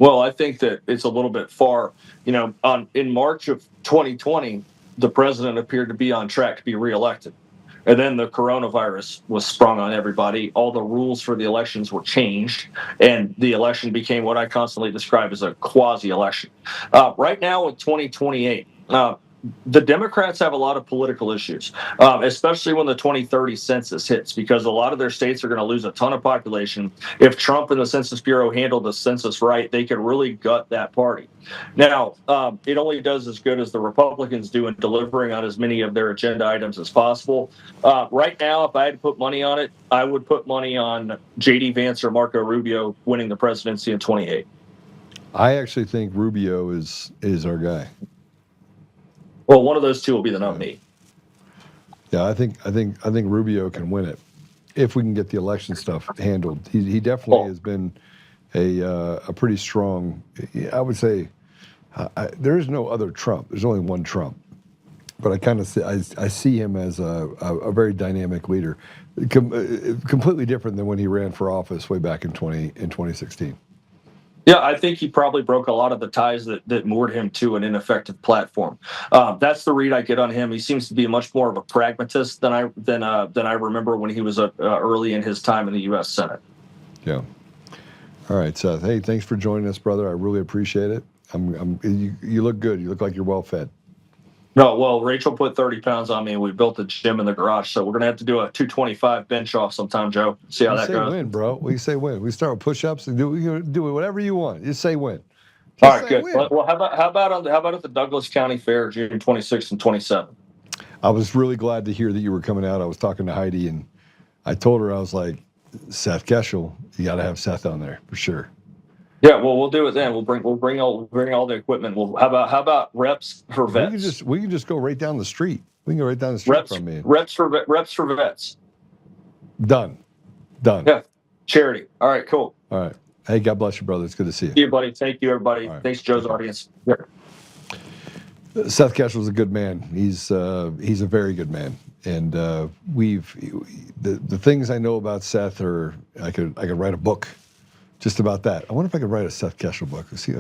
Well, I think that it's a little bit far. You know, in March of 2020, the president appeared to be on track to be reelected. And then the coronavirus was sprung on everybody. All the rules for the elections were changed, and the election became what I constantly describe as a quasi-election. Right now, in 2028, the Democrats have a lot of political issues, especially when the 2030 census hits, because a lot of their states are going to lose a ton of population. If Trump and the Census Bureau handle the census right, they could really gut that party. Now, it only does as good as the Republicans do in delivering on as many of their agenda items as possible. Right now, if I had to put money on it, I would put money on J.D. Vance or Marco Rubio winning the presidency in 28. I actually think Rubio is our guy. Well, one of those two will be the nominee. Yeah, I think Rubio can win it if we can get the election stuff handled. He definitely has been a pretty strong. I would say there is no other Trump. There's only one Trump, but I see him as a very dynamic leader, completely different than when he ran for office way back in 2016. Yeah, I think he probably broke a lot of the ties that moored him to an ineffective platform. That's the read I get on him. He seems to be much more of a pragmatist than I remember when he was early in his time in the U.S. Senate. Yeah. All right, Seth. Hey, thanks for joining us, brother. I really appreciate it. You look good. You look like you're well fed. No, well, Rachel put 30 pounds on me, and we built a gym in the garage, so we're going to have to do a 225 bench off sometime, Joe. See how that goes. We say win, bro. We say win. We start with push-ups and do whatever you want. Just say win. All right, good. Win. Well, how about at the Douglas County Fair, June 26th and 27th? I was really glad to hear that you were coming out. I was talking to Heidi, and I told her, I was like, Seth Keshel, you got to have Seth on there for sure. Yeah, well, we'll do it then. We'll bring all the equipment. How about reps for vets? We can just go right down the street. We can go right down the street from me. Reps for vets. Done. Yeah, charity. All right, cool. All right. Hey, God bless you, brother. It's good to see you. See you, buddy. Thank you, everybody. Right. Thanks, Joe's audience. Yeah. Seth Keshel is a good man. He's a very good man, and the things I know about Seth are I could write a book. Just about that. I wonder if I could write a Seth Keshel book. See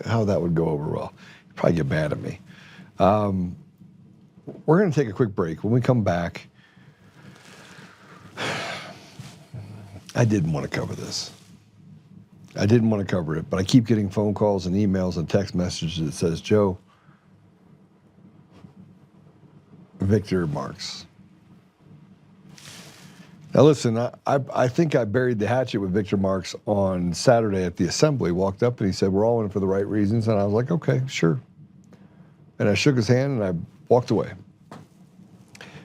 how that would go over well. You'd probably get mad at me. We're going to take a quick break. When we come back, I didn't want to cover this. I didn't want to cover it, but I keep getting phone calls and emails and text messages that says, Joe, Victor Marks. Now listen, I think I buried the hatchet with Victor Marks on Saturday at the assembly. Walked up and he said, we're all in it for the right reasons. And I was like, okay, sure. And I shook his hand and I walked away.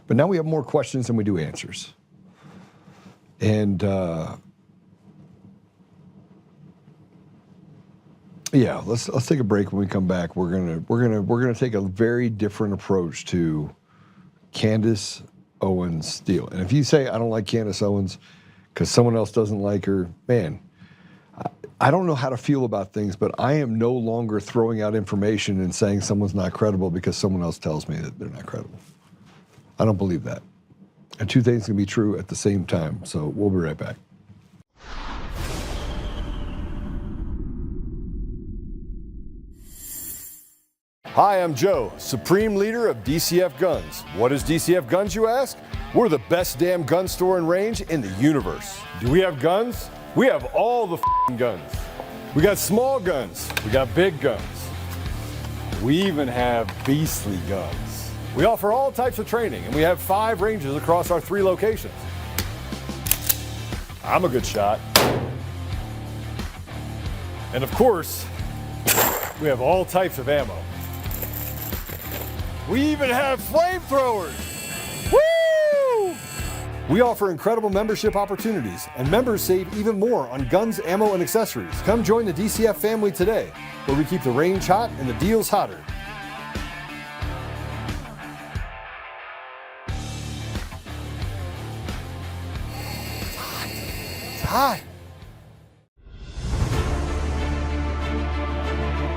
But now we have more questions than we do answers. And yeah, let's take a break. When we come back, we're gonna take a very different approach to Candace Owens deal. And if you say, I don't like Candace Owens because someone else doesn't like her, man, I don't know how to feel about things, but I am no longer throwing out information and saying someone's not credible because someone else tells me that they're not credible. I don't believe that. And two things can be true at the same time. So we'll be right back. Hi, I'm Joe, Supreme Leader of DCF Guns. What is DCF Guns, you ask? We're the best damn gun store and range in the universe. Do we have guns? We have all the guns. We got small guns. We got big guns. We even have beastly guns. We offer all types of training, and we have 5 ranges across our 3 locations. I'm a good shot. And of course, we have all types of ammo. We even have flamethrowers. Woo! We offer incredible membership opportunities, and members save even more on guns, ammo, and accessories. Come join the DCF family today, where we keep the range hot and the deals hotter. It's hot.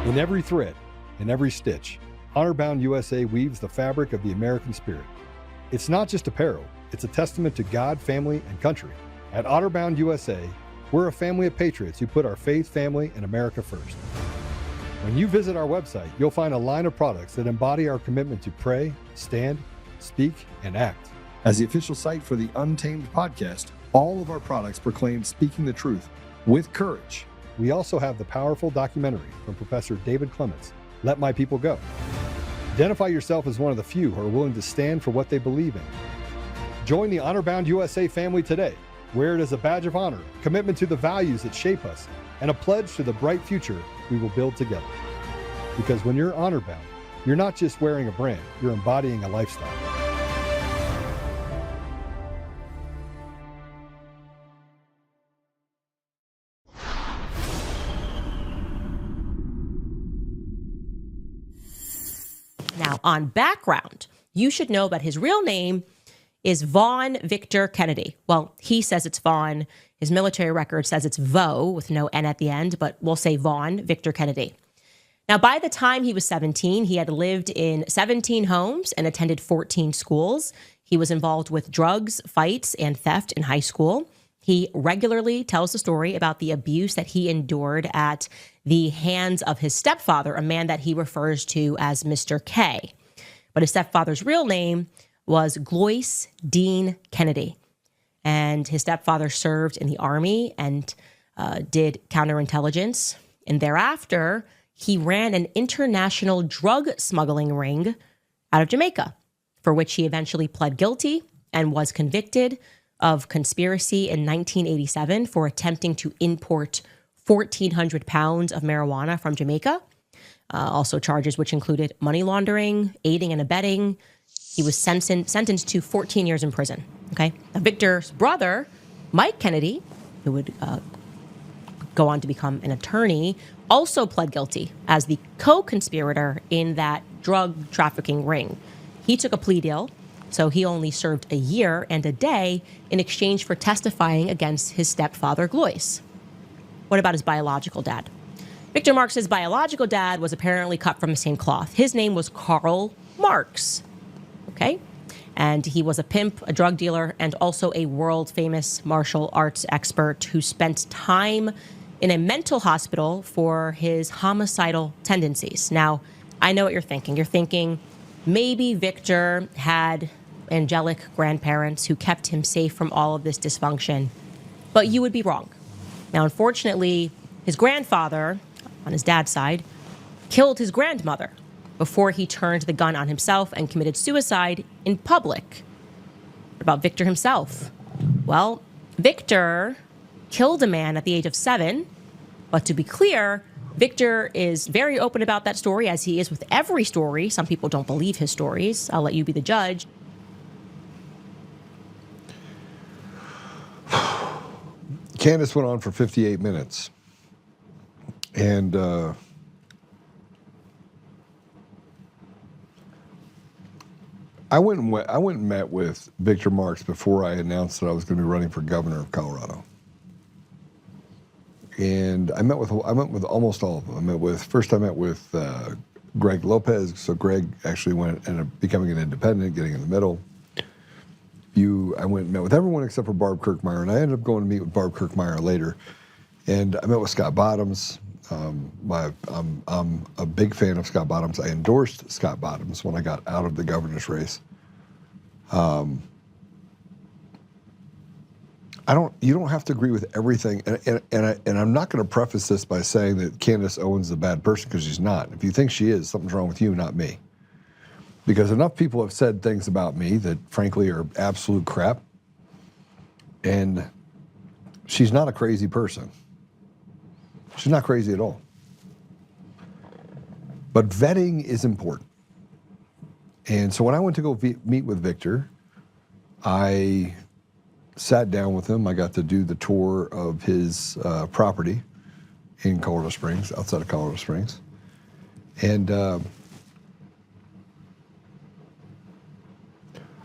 In every thread, in every stitch, Honor-Bound USA weaves the fabric of the American spirit. It's not just apparel, it's a testament to God, family, and country. At Honor-Bound USA, We're a family of patriots who put our faith, family, and America first. When you visit our website, you'll find a line of products that embody our commitment to pray, stand, speak, and act. As the official site for the Untamed podcast, all of our products proclaim speaking the truth with courage. We also have the powerful documentary from Professor David Clements, Let My People Go. Identify yourself as one of the few who are willing to stand for what they believe in. Join the Honor-Bound USA family today. Wear it as a badge of honor, commitment to the values that shape us, and a pledge to the bright future we will build together. Because when you're honor-bound, you're not just wearing a brand, you're embodying a lifestyle. Now, on background, you should know that his real name is Vaughn Victor Kennedy. Well, he says it's Vaughn. His military record says it's Vo with no N at the end, but we'll say Vaughn Victor Kennedy. Now, by the time he was 17, he had lived in 17 homes and attended 14 schools. He was involved with drugs, fights, and theft in high school. He regularly tells the story about the abuse that he endured at the hands of his stepfather, a man that he refers to as Mr. K. But his stepfather's real name was Glois Dean Kennedy. And his stepfather served in the Army and did counterintelligence. And thereafter, he ran an international drug smuggling ring out of Jamaica, for which he eventually pled guilty and was convicted of conspiracy in 1987 for attempting to import 1,400 pounds of marijuana from Jamaica. Also charges which included money laundering, aiding and abetting. He was sentenced to 14 years in prison. Okay. Now, Victor's brother, Mike Kennedy, who would go on to become an attorney, also pled guilty as the co-conspirator in that drug trafficking ring. He took a plea deal, so he only served a year and a day in exchange for testifying against his stepfather, Glois. What about his biological dad? Victor Marx's biological dad was apparently cut from the same cloth. His name was Karl Marx. Okay? And he was a pimp, a drug dealer, and also a world-famous martial arts expert who spent time in a mental hospital for his homicidal tendencies. Now, I know what you're thinking. You're thinking maybe Victor had angelic grandparents who kept him safe from all of this dysfunction, but you would be wrong. Now, unfortunately, his grandfather, on his dad's side, killed his grandmother before he turned the gun on himself and committed suicide in public. What about Victor himself? Well, Victor killed a man at the age of 7, but to be clear, Victor is very open about that story, as he is with every story. Some people don't believe his stories. I'll let you be the judge. Candace went on for 58 minutes. And I went and met with Victor Marx before I announced that I was going to be running for governor of Colorado. And I met with almost all of them. First I met with Greg Lopez. So Greg actually ended up becoming an independent, getting in the middle. I went and met with everyone except for Barb Kirkmeyer, and I ended up going to meet with Barb Kirkmeyer later. And I met with Scott Bottoms. I'm a big fan of Scott Bottoms. I endorsed Scott Bottoms when I got out of the governor's race. You don't have to agree with everything, and I'm not going to preface this by saying that Candace Owens is a bad person, because she's not. If you think she is, something's wrong with you, not me. Because enough people have said things about me that frankly are absolute crap, and she's not a crazy person. She's not crazy at all. But vetting is important. And so when I went to go meet with Victor, I sat down with him. I got to do the tour of his property in Colorado Springs, outside of Colorado Springs. And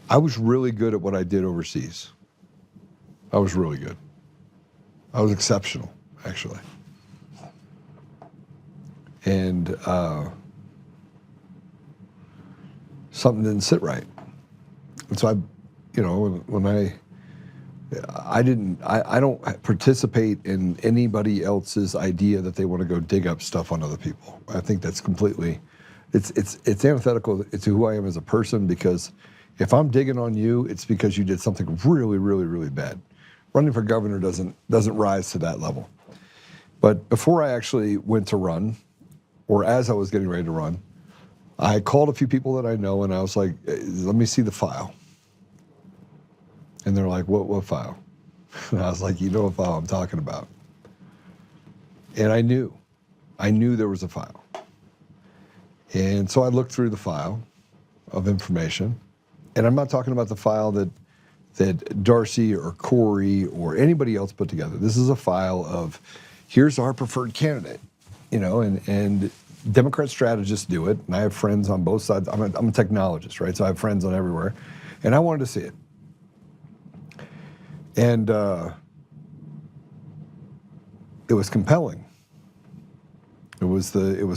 I was really good at what I did overseas. I was really good. I was exceptional, actually. And something didn't sit right. And so when I don't participate in anybody else's idea that they want to go dig up stuff on other people. I think that's completely, it's antithetical to who I am as a person, because if I'm digging on you, it's because you did something really, really, really bad. Running for governor doesn't rise to that level. But before I actually went to run, or as I was getting ready to run, I called a few people that I know and I was like, let me see the file. And they're like, what file? And I was like, you know what file I'm talking about. And I knew there was a file. And so I looked through the file of information, and I'm not talking about the file that Darcy or Corey or anybody else put together. This is a file of, here's our preferred candidate, and Democrat strategists do it, and I have friends on both sides. I'm a technologist, right? So I have friends on everywhere, and I wanted to see it. And it was compelling. It was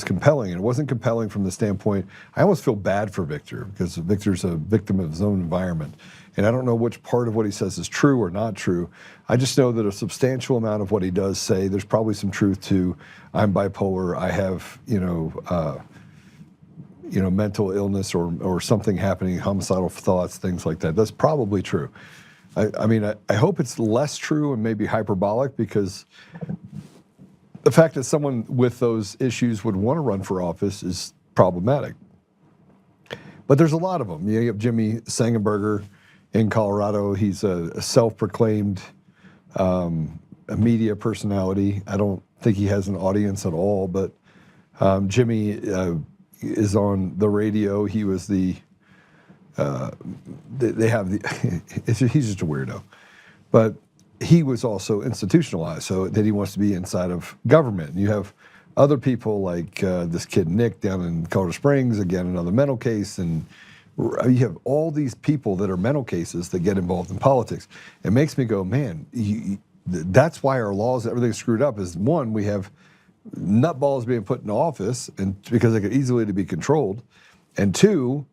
compelling, and it wasn't compelling from the standpoint. I almost feel bad for Victor, because Victor's a victim of his own environment, and I don't know which part of what he says is true or not true. I just know that a substantial amount of what he does say, there's probably some truth to. I'm bipolar. I have mental illness or something happening, homicidal thoughts, things like that. That's probably true. I hope it's less true and maybe hyperbolic, because the fact that someone with those issues would want to run for office is problematic. But there's a lot of them. You have Jimmy Sangenberger in Colorado. He's a self-proclaimed media personality. I don't think he has an audience at all, but Jimmy is on the radio. He was he's just a weirdo. But he was also institutionalized, so that he wants to be inside of government. And you have other people like this kid Nick down in Colorado Springs, again, another mental case, and you have all these people that are mental cases that get involved in politics. It makes me go, man, that's why our laws, everything's screwed up, is one, we have nutballs being put in office and because they could easily to be controlled, and two,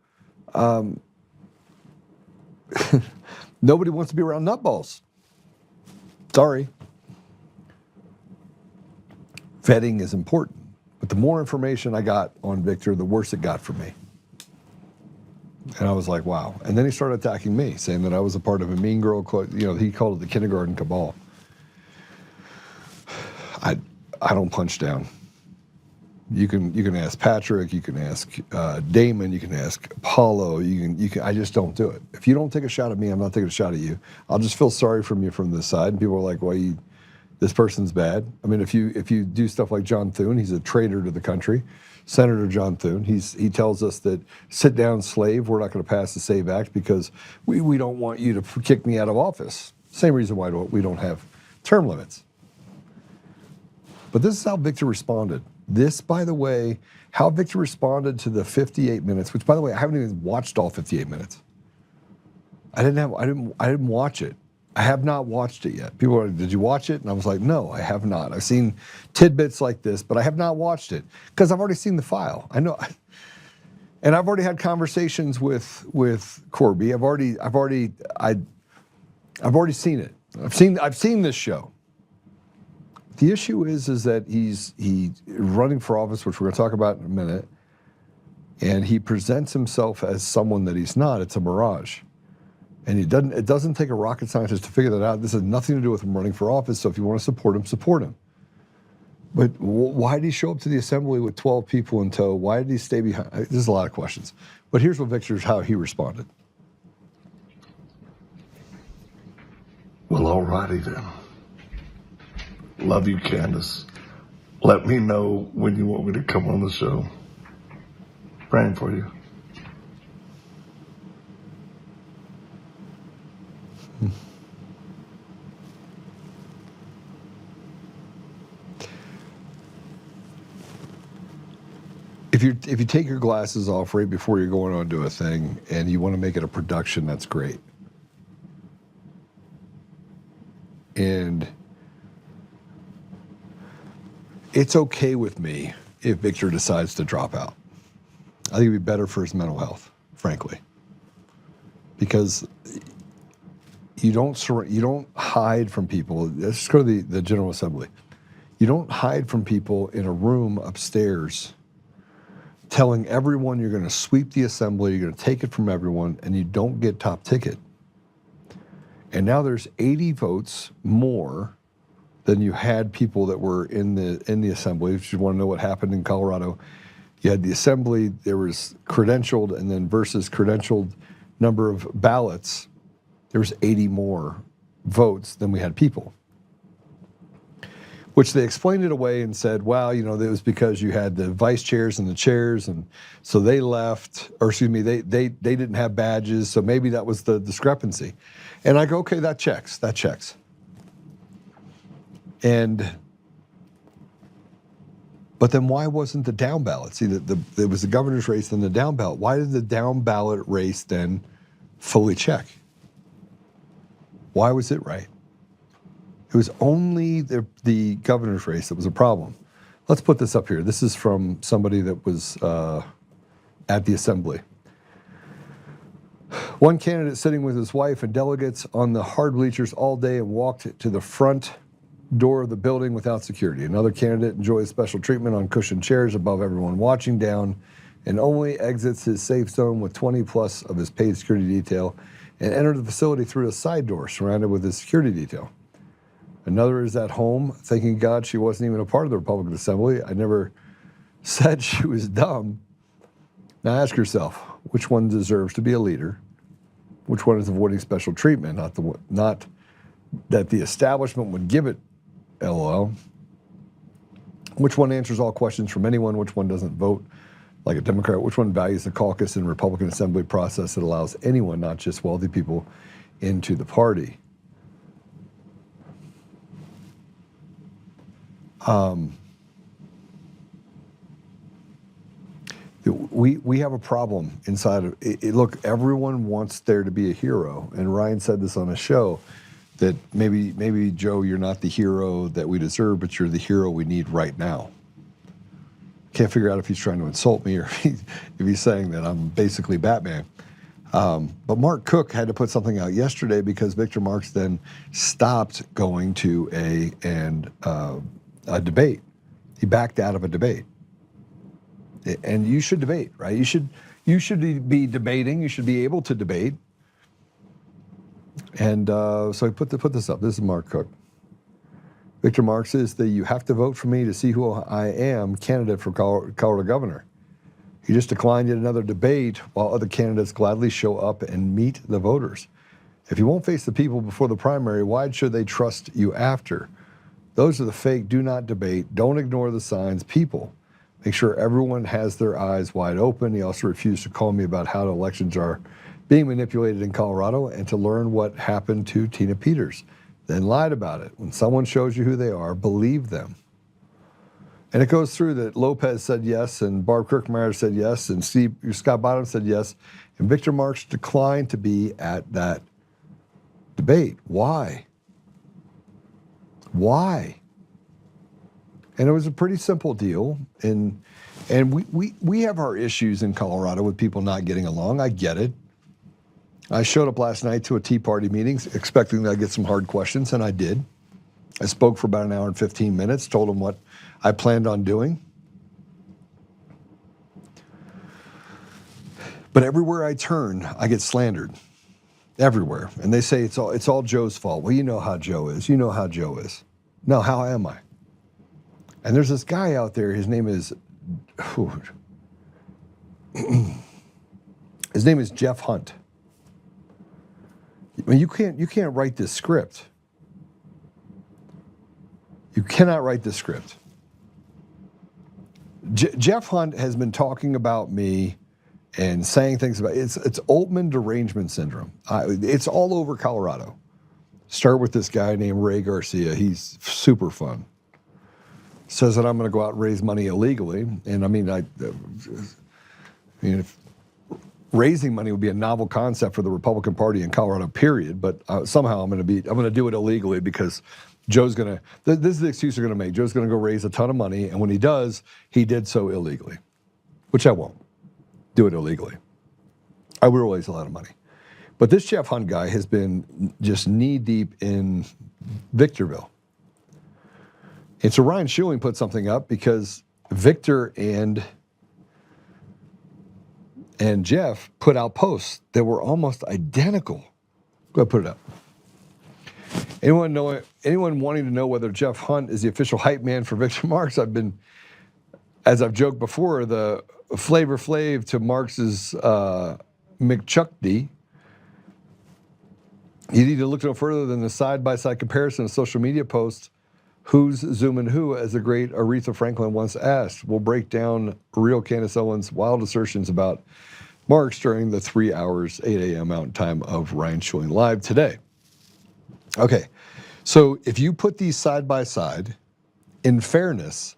nobody wants to be around nutballs. Sorry. Vetting is important, but the more information I got on Victor, the worse it got for me. And I was like, wow. And then he started attacking me, saying that I was a part of a mean girl, he called it the kindergarten cabal. I don't punch down. You can ask Patrick, you can ask Damon, you can ask Apollo, I just don't do it. If you don't take a shot at me, I'm not taking a shot at you. I'll just feel sorry from you from this side. And people are like, well, this person's bad. I mean, if you do stuff like John Thune, he's a traitor to the country. Senator John Thune, he tells us that sit down, slave, we're not going to pass the SAVE Act because we don't want you to kick me out of office. Same reason why we don't have term limits. But this is how Victor responded. This, by the way, how Victor responded to the 58 minutes, which, by the way, I haven't even watched all 58 minutes. I didn't watch it. I have not watched it yet. People are like, did you watch it? And I was like, no, I have not. I've seen tidbits like this, but I have not watched it because I've already seen the file. I know, and I've already had conversations with Corby. I've already seen it. I've seen this show. The issue is that he's running for office, which we're going to talk about in a minute, and he presents himself as someone that he's not. It's a mirage. And it doesn't take a rocket scientist to figure that out. This has nothing to do with him running for office, so if you want to support him, support him. But why did he show up to the assembly with 12 people in tow? Why did he stay behind? There's a lot of questions. But here's how he responded. Well, all righty then. Love you, Candace. Let me know when you want me to come on the show. Praying for you. If you take your glasses off right before you're going on to a thing and you want to make it a production, that's great. And it's okay with me if Victor decides to drop out. I think it'd be better for his mental health, frankly. Because you don't hide from people. Let's just go to the General Assembly. You don't hide from people in a room upstairs telling everyone you're going to sweep the assembly, you're going to take it from everyone, and you don't get top ticket. And now there's 80 votes more than you had people that were in the assembly. If you want to know what happened in Colorado, you had the assembly, there was credentialed, and then versus credentialed number of ballots, there was 80 more votes than we had people. Which they explained it away and said, well, you know, it was because you had the vice chairs and the chairs, and so they left, or excuse me, they didn't have badges, so maybe that was the discrepancy. And I go, okay, that checks. But then why wasn't the down ballot? See, it was the governor's race and the down ballot. Why did the down ballot race then fully check? Why was it right? It was only the governor's race that was a problem. Let's put this up here. This is from somebody that was at the assembly. One candidate sitting with his wife and delegates on the hard bleachers all day and walked to the front door of the building without security. Another candidate enjoys special treatment on cushioned chairs above everyone watching down and only exits his safe zone with 20 plus of his paid security detail and entered the facility through a side door surrounded with his security detail. Another is at home, thanking God she wasn't even a part of the Republican Assembly. I never said she was dumb. Now ask yourself, which one deserves to be a leader? Which one is avoiding special treatment? Not that the establishment would give it, LOL. Which one answers all questions from anyone? Which one doesn't vote like a Democrat? Which one values the caucus and Republican Assembly process that allows anyone, not just wealthy people, into the party? We have a problem inside of it. Look, everyone wants there to be a hero, and Ryan said this on a show that maybe Joe, you're not the hero that we deserve, but you're the hero we need right now. Can't figure out if he's trying to insult me or if he's saying that I'm basically Batman. But Mark Cook had to put something out yesterday because Victor Marx then stopped going to a debate. He backed out of a debate. And you should debate, right? You should be debating. You should be able to debate. And so I put this up. This is Mark Cook. Victor Marx says that you have to vote for me to see who I am, candidate for Colorado governor. He just declined yet another debate while other candidates gladly show up and meet the voters. If you won't face the people before the primary, why should they trust you after? Those are the fake, do not debate, don't ignore the signs, people. Make sure everyone has their eyes wide open. He also refused to call me about how elections are being manipulated in Colorado and to learn what happened to Tina Peters, then lied about it. When someone shows you who they are, believe them. And it goes through that Lopez said yes, and Barb Kirkmeyer said yes, and Scott Bottom said yes, and Victor Marx declined to be at that debate. Why? Why? And it was a pretty simple deal. And we have our issues in Colorado with people not getting along. I get it. I showed up last night to a Tea Party meeting expecting that I'd get some hard questions, and I did. I spoke for about an hour and 15 minutes, told them what I planned on doing. But everywhere I turn, I get slandered. Everywhere. And they say it's all Joe's fault. Well, you know how Joe is. You know how Joe is. No, how am I? And there's this guy out there, his name is Jeff Hunt. I mean, you can't write this script. You cannot write this script. Jeff Hunt has been talking about me and saying things about it's Oltmann derangement syndrome. It's all over Colorado. Start with this guy named Ray Garcia. He's super fun. Says that I'm going to go out and raise money illegally, and I mean, if raising money would be a novel concept for the Republican Party in Colorado, period. But somehow I'm going to do it illegally because Joe's going to. This is the excuse they're going to make. Joe's going to go raise a ton of money, and when he does, he did so illegally, which I won't do it illegally. I will raise a lot of money, But this Jeff Hunt guy has been just knee deep in Victorville. And so Ryan Schuling put something up because Victor and Jeff put out posts that were almost identical. Go ahead, put it up. Anyone wanting to know whether Jeff Hunt is the official hype man for Victor Marx? As I've joked before, the Flavor Flav to Marx's McChuckdy. You need to look no further than the side-by-side comparison of social media posts. Who's zooming who, as the great Aretha Franklin once asked. We'll break down real Candace Owens' wild assertions about Marx during the 3 hours, 8 a.m. Mountain Time of Ryan Schuling Live today. Okay, so if you put these side by side, in fairness,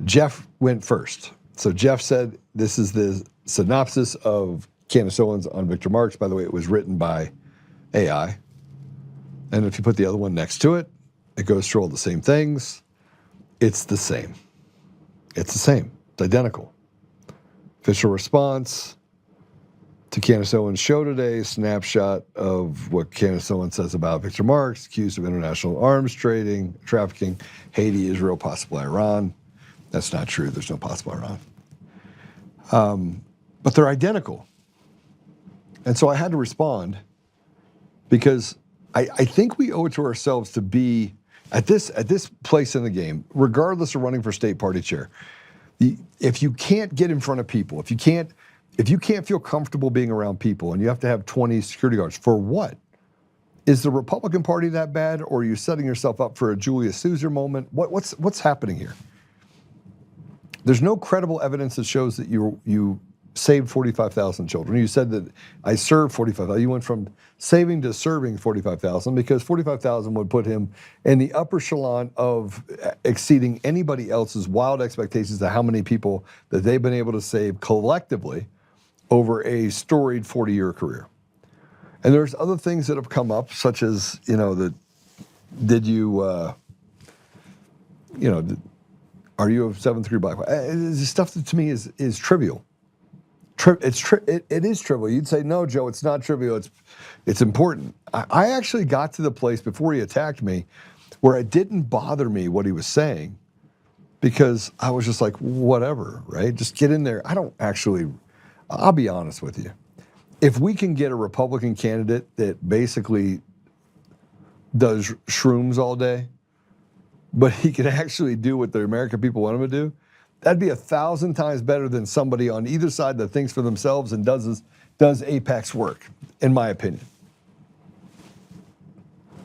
Jeff went first. So Jeff said, this is the synopsis of Candace Owens on Victor Marx. By the way, it was written by AI. And if you put the other one next to it, it goes through all the same things. It's the same. It's the same. It's identical. Official response to Candace Owens' show today, snapshot of what Candace Owens says about Victor Marx, accused of international arms trading, trafficking, Haiti, Israel, possible Iran. That's not true. There's no possible Iran. But they're identical. And so I had to respond because I think we owe it to ourselves to be at this place in the game, regardless of running for state party chair. If you can't get in front of people, if you can't feel comfortable being around people and you have to have 20 security guards, for what? Is the Republican Party that bad, or are you setting yourself up for a Julius Caesar moment? What's happening here? There's no credible evidence that shows that you saved 45,000 children. You said that I served 45,000. You went from saving to serving 45,000 because 45,000 would put him in the upper echelon of exceeding anybody else's wild expectations of how many people that they've been able to save collectively over a storied 40-year career. And there's other things that have come up, such as, are you a 7-3 black? This stuff that to me is trivial. It is trivial. You'd say, no, Joe, it's not trivial. It's important. I actually got to the place before he attacked me where it didn't bother me what he was saying because I was just like, whatever, right? Just get in there. I'll be honest with you. If we can get a Republican candidate that basically does shrooms all day, but he can actually do what the American people want him to do, that'd be 1,000 times better than somebody on either side that thinks for themselves and does apex work, in my opinion.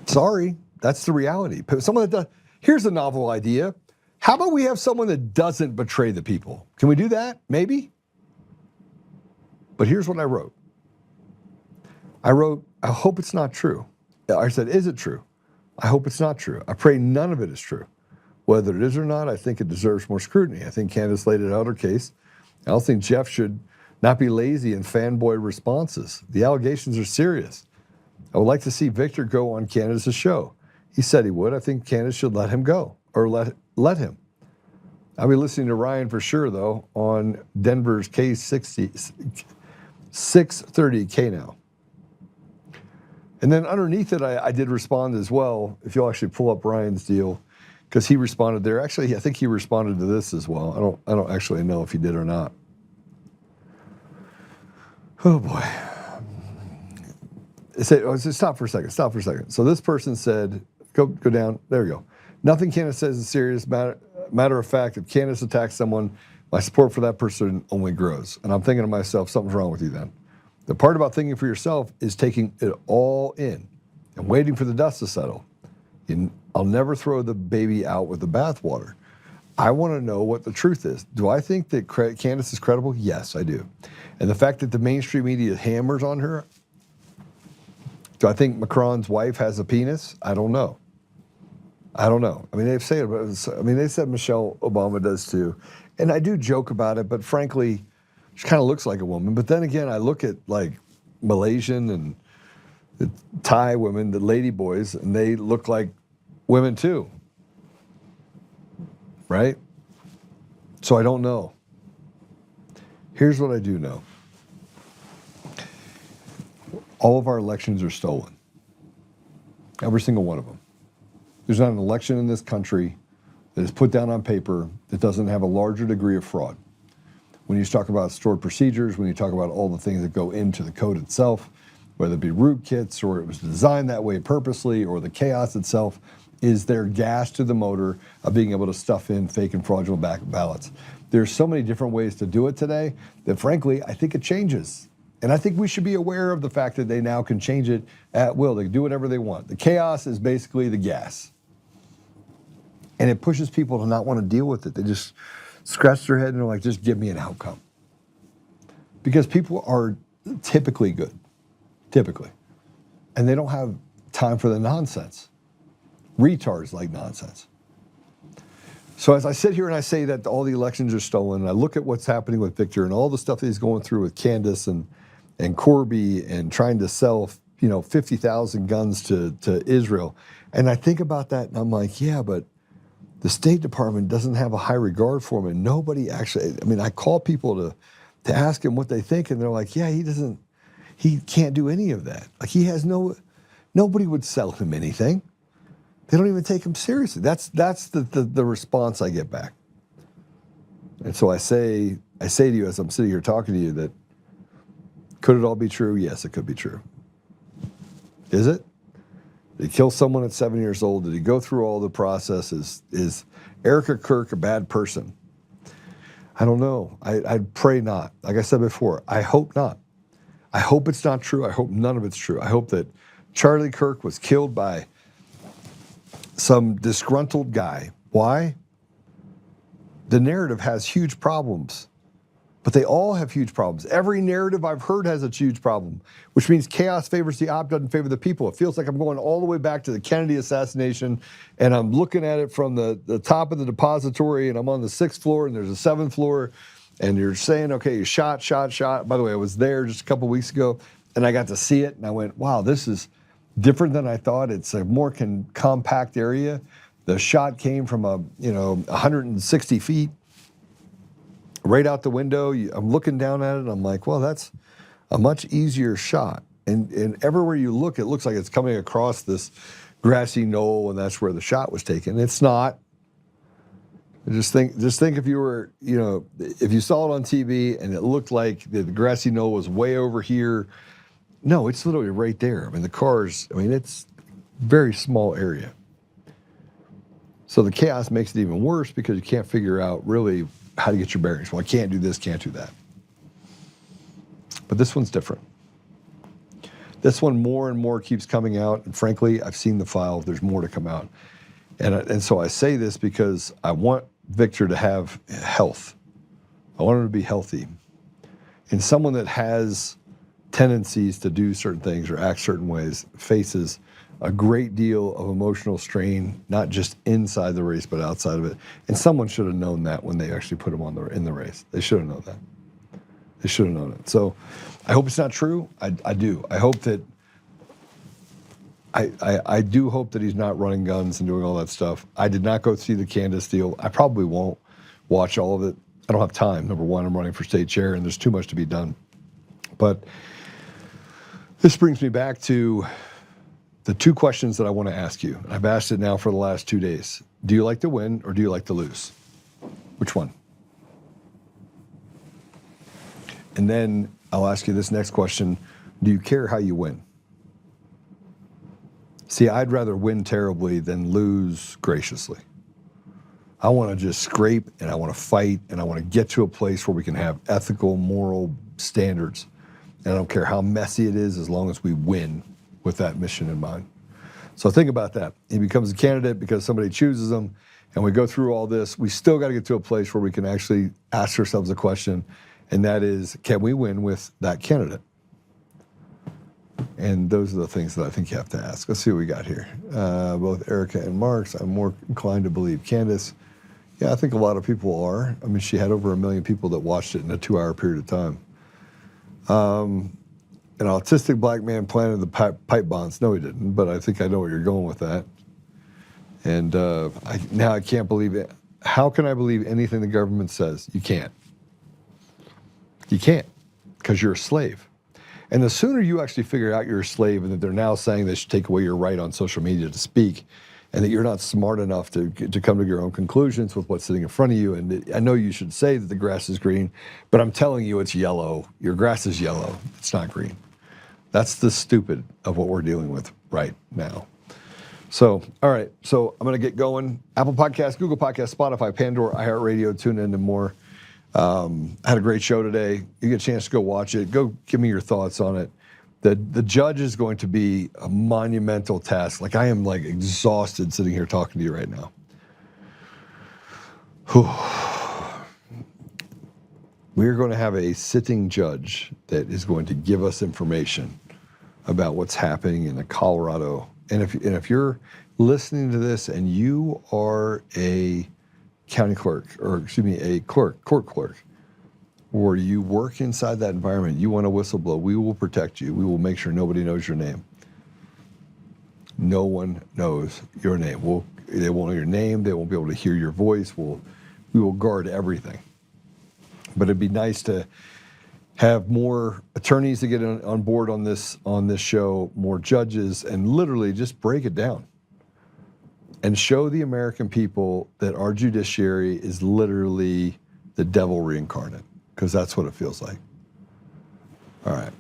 Sorry, that's the reality. Someone that does. Here's a novel idea. How about we have someone that doesn't betray the people? Can we do that? Maybe. But here's what I wrote. I hope it's not true. I said, is it true? I hope it's not true. I pray none of it is true. Whether it is or not, I think it deserves more scrutiny. I think Candace laid it out her case. I also think Jeff should not be lazy in fanboy responses. The allegations are serious. I would like to see Victor go on Candace's show. He said he would. I think Candace should let him go, or let him. I'll be listening to Ryan for sure, though, on Denver's K60, 630 K now. And then underneath it, I did respond as well, if you'll actually pull up Ryan's deal, because he responded there. Actually, I think he responded to this as well. I don't actually know if he did or not. Oh boy. Stop for a second. So this person said, go down. There we go. Nothing Candace says is serious. Matter of fact, if Candace attacks someone, my support for that person only grows. And I'm thinking to myself, something's wrong with you then. The part about thinking for yourself is taking it all in and waiting for the dust to settle. I'll never throw the baby out with the bathwater. I want to know what the truth is. Do I think that Candace is credible? Yes, I do. And the fact that the mainstream media hammers on her, do I think Macron's wife has a penis? I don't know. I mean, they said Michelle Obama does too. And I do joke about it, but frankly, she kind of looks like a woman. But then again, I look at like Malaysian and the Thai women, the lady boys, and they look like women too. Right? So I don't know. Here's what I do know. All of our elections are stolen. Every single one of them. There's not an election in this country that is put down on paper that doesn't have a larger degree of fraud. When you talk about stored procedures, when you talk about all the things that go into the code itself, whether it be rootkits or it was designed that way purposely or the chaos itself, is their gas to the motor of being able to stuff in fake and fraudulent ballots. There's so many different ways to do it today that frankly, I think it changes. And I think we should be aware of the fact that they now can change it at will. They can do whatever they want. The chaos is basically the gas. And it pushes people to not want to deal with it. They just scratch their head and they're like, just give me an outcome. Because people are typically good. Typically. And they don't have time for the nonsense. Retards like nonsense. So as I sit here and I say that all the elections are stolen, and I look at what's happening with Victor and all the stuff that he's going through with Candace and Corby and trying to sell, 50,000 guns to Israel, and I think about that and I'm like, yeah, but the State Department doesn't have a high regard for him, and nobody actually, I call people to ask him what they think, and they're like, yeah, he can't do any of that. Like nobody would sell him anything. They don't even take him seriously. That's the response I get back. And so I say to you as I'm sitting here talking to you that could it all be true? Yes, it could be true. Is it? Did he kill someone at 7 years old? Did he go through all the processes? Is Erica Kirk a bad person? I don't know. I'd pray not. Like I said before, I hope not. I hope it's not true. I hope none of it's true. I hope that Charlie Kirk was killed by some disgruntled guy. Why? The narrative has huge problems, but they all have huge problems. Every narrative I've heard has a huge problem, which means chaos favors the op, doesn't favor the people. It feels like I'm going all the way back to the Kennedy assassination, and I'm looking at it from the top of the depository, and I'm on the 6th floor, and there's a 7th floor, and you're saying, okay, you shot. By the way, I was there just a couple weeks ago, and I got to see it, and I went, wow, this is different than I thought. It's a more compact area. The shot came from 160 feet right out the window. I'm looking down at it, and I'm like, well, that's a much easier shot. And everywhere you look, it looks like it's coming across this grassy knoll, and that's where the shot was taken. It's not. Just think if you were, if you saw it on TV and it looked like the grassy knoll was way over here. No, it's literally right there. The cars, it's a very small area. So the chaos makes it even worse because you can't figure out really how to get your bearings. Well, I can't do this, can't do that. But this one's different. This one more and more keeps coming out. And frankly, I've seen the file. There's more to come out. And so I say this because I want Victor to have health. I want him to be healthy. And someone that has tendencies to do certain things or act certain ways faces a great deal of emotional strain, not just inside the race, but outside of it. And someone should have known that when they actually put him in the race. They should have known that. They should have known it. So I hope it's not true. I do. I hope that I do hope that he's not running guns and doing all that stuff. I did not go see the Candace deal. I probably won't watch all of it. I don't have time. Number one, I'm running for state chair, and there's too much to be done. But this brings me back to the two questions that I want to ask you. I've asked it now for the last 2 days. Do you like to win or do you like to lose? Which one? And then I'll ask you this next question. Do you care how you win? See, I'd rather win terribly than lose graciously. I want to just scrape, and I want to fight, and I want to get to a place where we can have ethical, moral standards. And I don't care how messy it is as long as we win with that mission in mind. So think about that. He becomes a candidate because somebody chooses him, and we go through all this. We still got to get to a place where we can actually ask ourselves a question, and that is, can we win with that candidate? And those are the things that I think you have to ask. Let's see what we got here. Both Erica and Marks, I'm more inclined to believe Candace. Yeah, I think a lot of people are. She had over 1 million people that watched it in a 2-hour period of time. An autistic black man planted the pipe bombs. No, he didn't, but I think I know where you're going with that. And now I can't believe it. How can I believe anything the government says? You can't. You can't, because you're a slave. And the sooner you actually figure out you're a slave and that they're now saying they should take away your right on social media to speak, and that you're not smart enough to come to your own conclusions with what's sitting in front of you. And I know you should say that the grass is green, but I'm telling you it's yellow. Your grass is yellow. It's not green. That's the stupid of what we're dealing with right now. So, all right. So I'm going to get going. Apple Podcasts, Google Podcasts, Spotify, Pandora, iHeartRadio, TuneIn, and more. I had a great show today. You get a chance to go watch it. Go give me your thoughts on it. The judge is going to be a monumental task. Like, I am like exhausted sitting here talking to you right now. We're going to have a sitting judge that is going to give us information about what's happening in the Colorado. And if you're listening to this and you are a county clerk, or excuse me, a court clerk, or you work inside that environment, you want to whistleblow, we will protect you. We will make sure nobody knows your name. No one knows your name. They won't know your name. They won't be able to hear your voice. We will guard everything. But it'd be nice to have more attorneys to get on board on this show, more judges, and literally just break it down and show the American people that our judiciary is literally the devil reincarnate, because that's what it feels like. All right.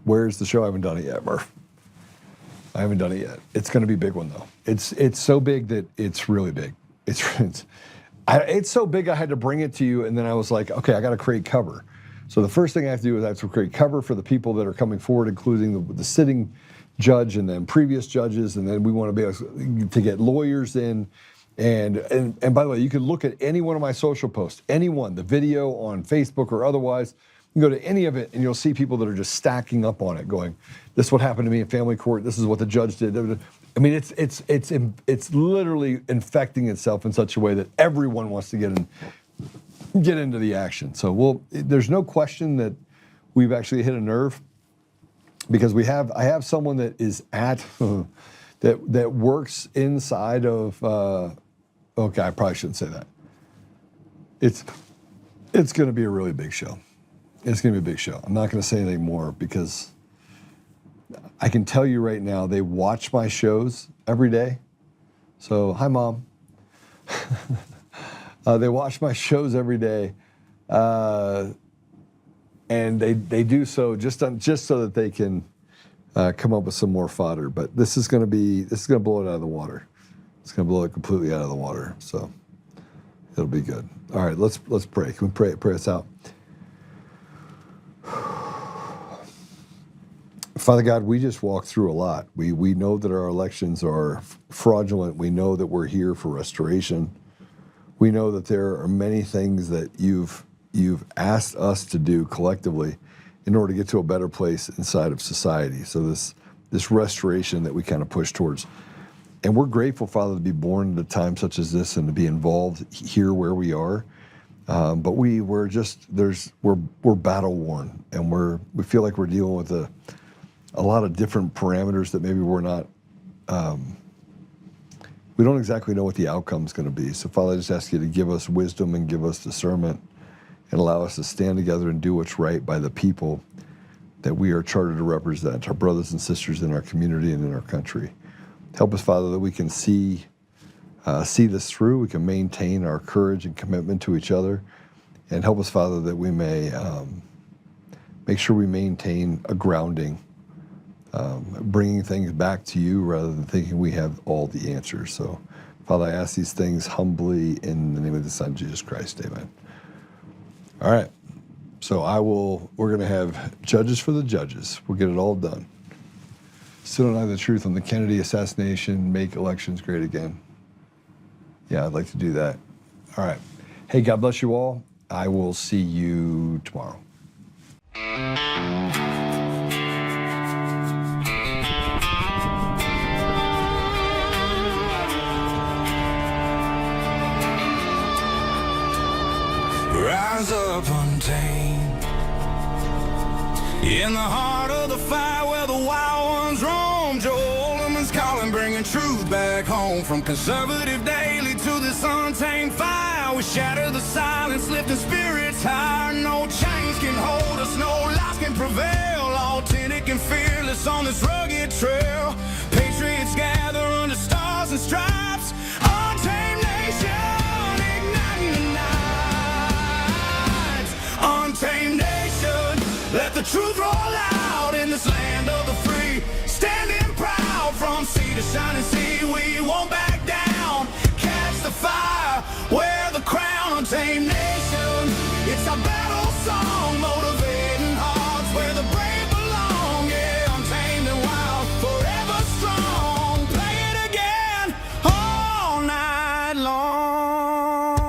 Where's the show? I haven't done it yet, Murph. I haven't done it yet. It's going to be a big one, though. It's so big that it's really big. It's so big I had to bring it to you, and then I was like, okay, I got to create cover. So the first thing I have to do is I have to create cover for the people that are coming forward, including the sitting judge and then previous judges, and then we want to be able to get lawyers in. And by the way, you can look at any one of my social posts, any one, the video on Facebook or otherwise. You can go to any of it, and you'll see people that are just stacking up on it, going, "This is what happened to me in family court. This is what the judge did." I mean, it's literally infecting itself in such a way that everyone wants to get into the action. So there's no question that we've actually hit a nerve, because I have someone that is that works inside of. Okay, I probably shouldn't say that. It's going to be a really big show. It's going to be a big show. I'm not going to say anything more, because I can tell you right now, they watch my shows every day. So, hi, Mom. They watch my shows every day, and they do so just so that they can come up with some more fodder. But this is going to blow it out of the water. It's going to blow it completely out of the water. So it'll be good. All right, let's pray. Can we pray us out? Father God, we just walked through a lot. We know that our elections are fraudulent. We know that we're here for restoration. We know that there are many things that you've asked us to do collectively in order to get to a better place inside of society. So this restoration that we kind of push towards. And we're grateful, Father, to be born at a time such as this and to be involved here where we are. But we're battle worn, and we feel like we're dealing with a lot of different parameters that maybe we're not. We don't exactly know what the outcome is going to be. So, Father, I just ask you to give us wisdom and give us discernment, and allow us to stand together and do what's right by the people that we are chartered to represent, our brothers and sisters in our community and in our country. Help us, Father, that we can see this through. We can maintain our courage and commitment to each other. And help us, Father, that we may make sure we maintain a grounding, bringing things back to you rather than thinking we have all the answers. So, Father, I ask these things humbly in the name of the Son, Jesus Christ. Amen. All right. So we're going to have judges for the judges. We'll get it all done. Still don't have the truth on the Kennedy assassination, make elections great again. Yeah, I'd like to do that. All right. Hey, God bless you all. I will see you tomorrow. Rise up, Untamed. In the heart of the fight where the wild ones roam, Joe Oltmann's calling, bringing truth back home. From conservative daily to this untamed fire, we shatter the silence, lifting spirits higher. No chains can hold us, no lies can can prevail, authentic and fearless on this rugged trail. Patriots gather under stars and stripes. Untamed nation, igniting the night. Untamed nation, let the truth roll out in this land of the free. Standing proud from sea to shining sea, we won't back down. Catch the fire, wear the crown. Untamed nation, it's our battle song, motivating hearts where the brave belong. Yeah, untamed and wild, forever strong. Play it again all night long.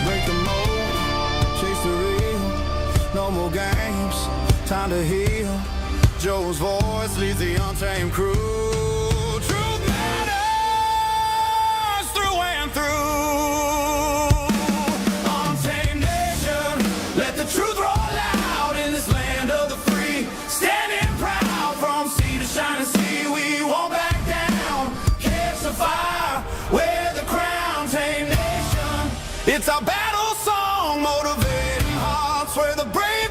Break the mold, chase the real. No more games, time to heal. Joe's voice leads the untamed crew. Truth matters through and through. Untamed nation, let the truth roll out in this land of the free. Standing proud from sea to shining sea, we won't back down. Catch the fire, wear the crown. Untamed nation, it's our battle song, motivating hearts where the brave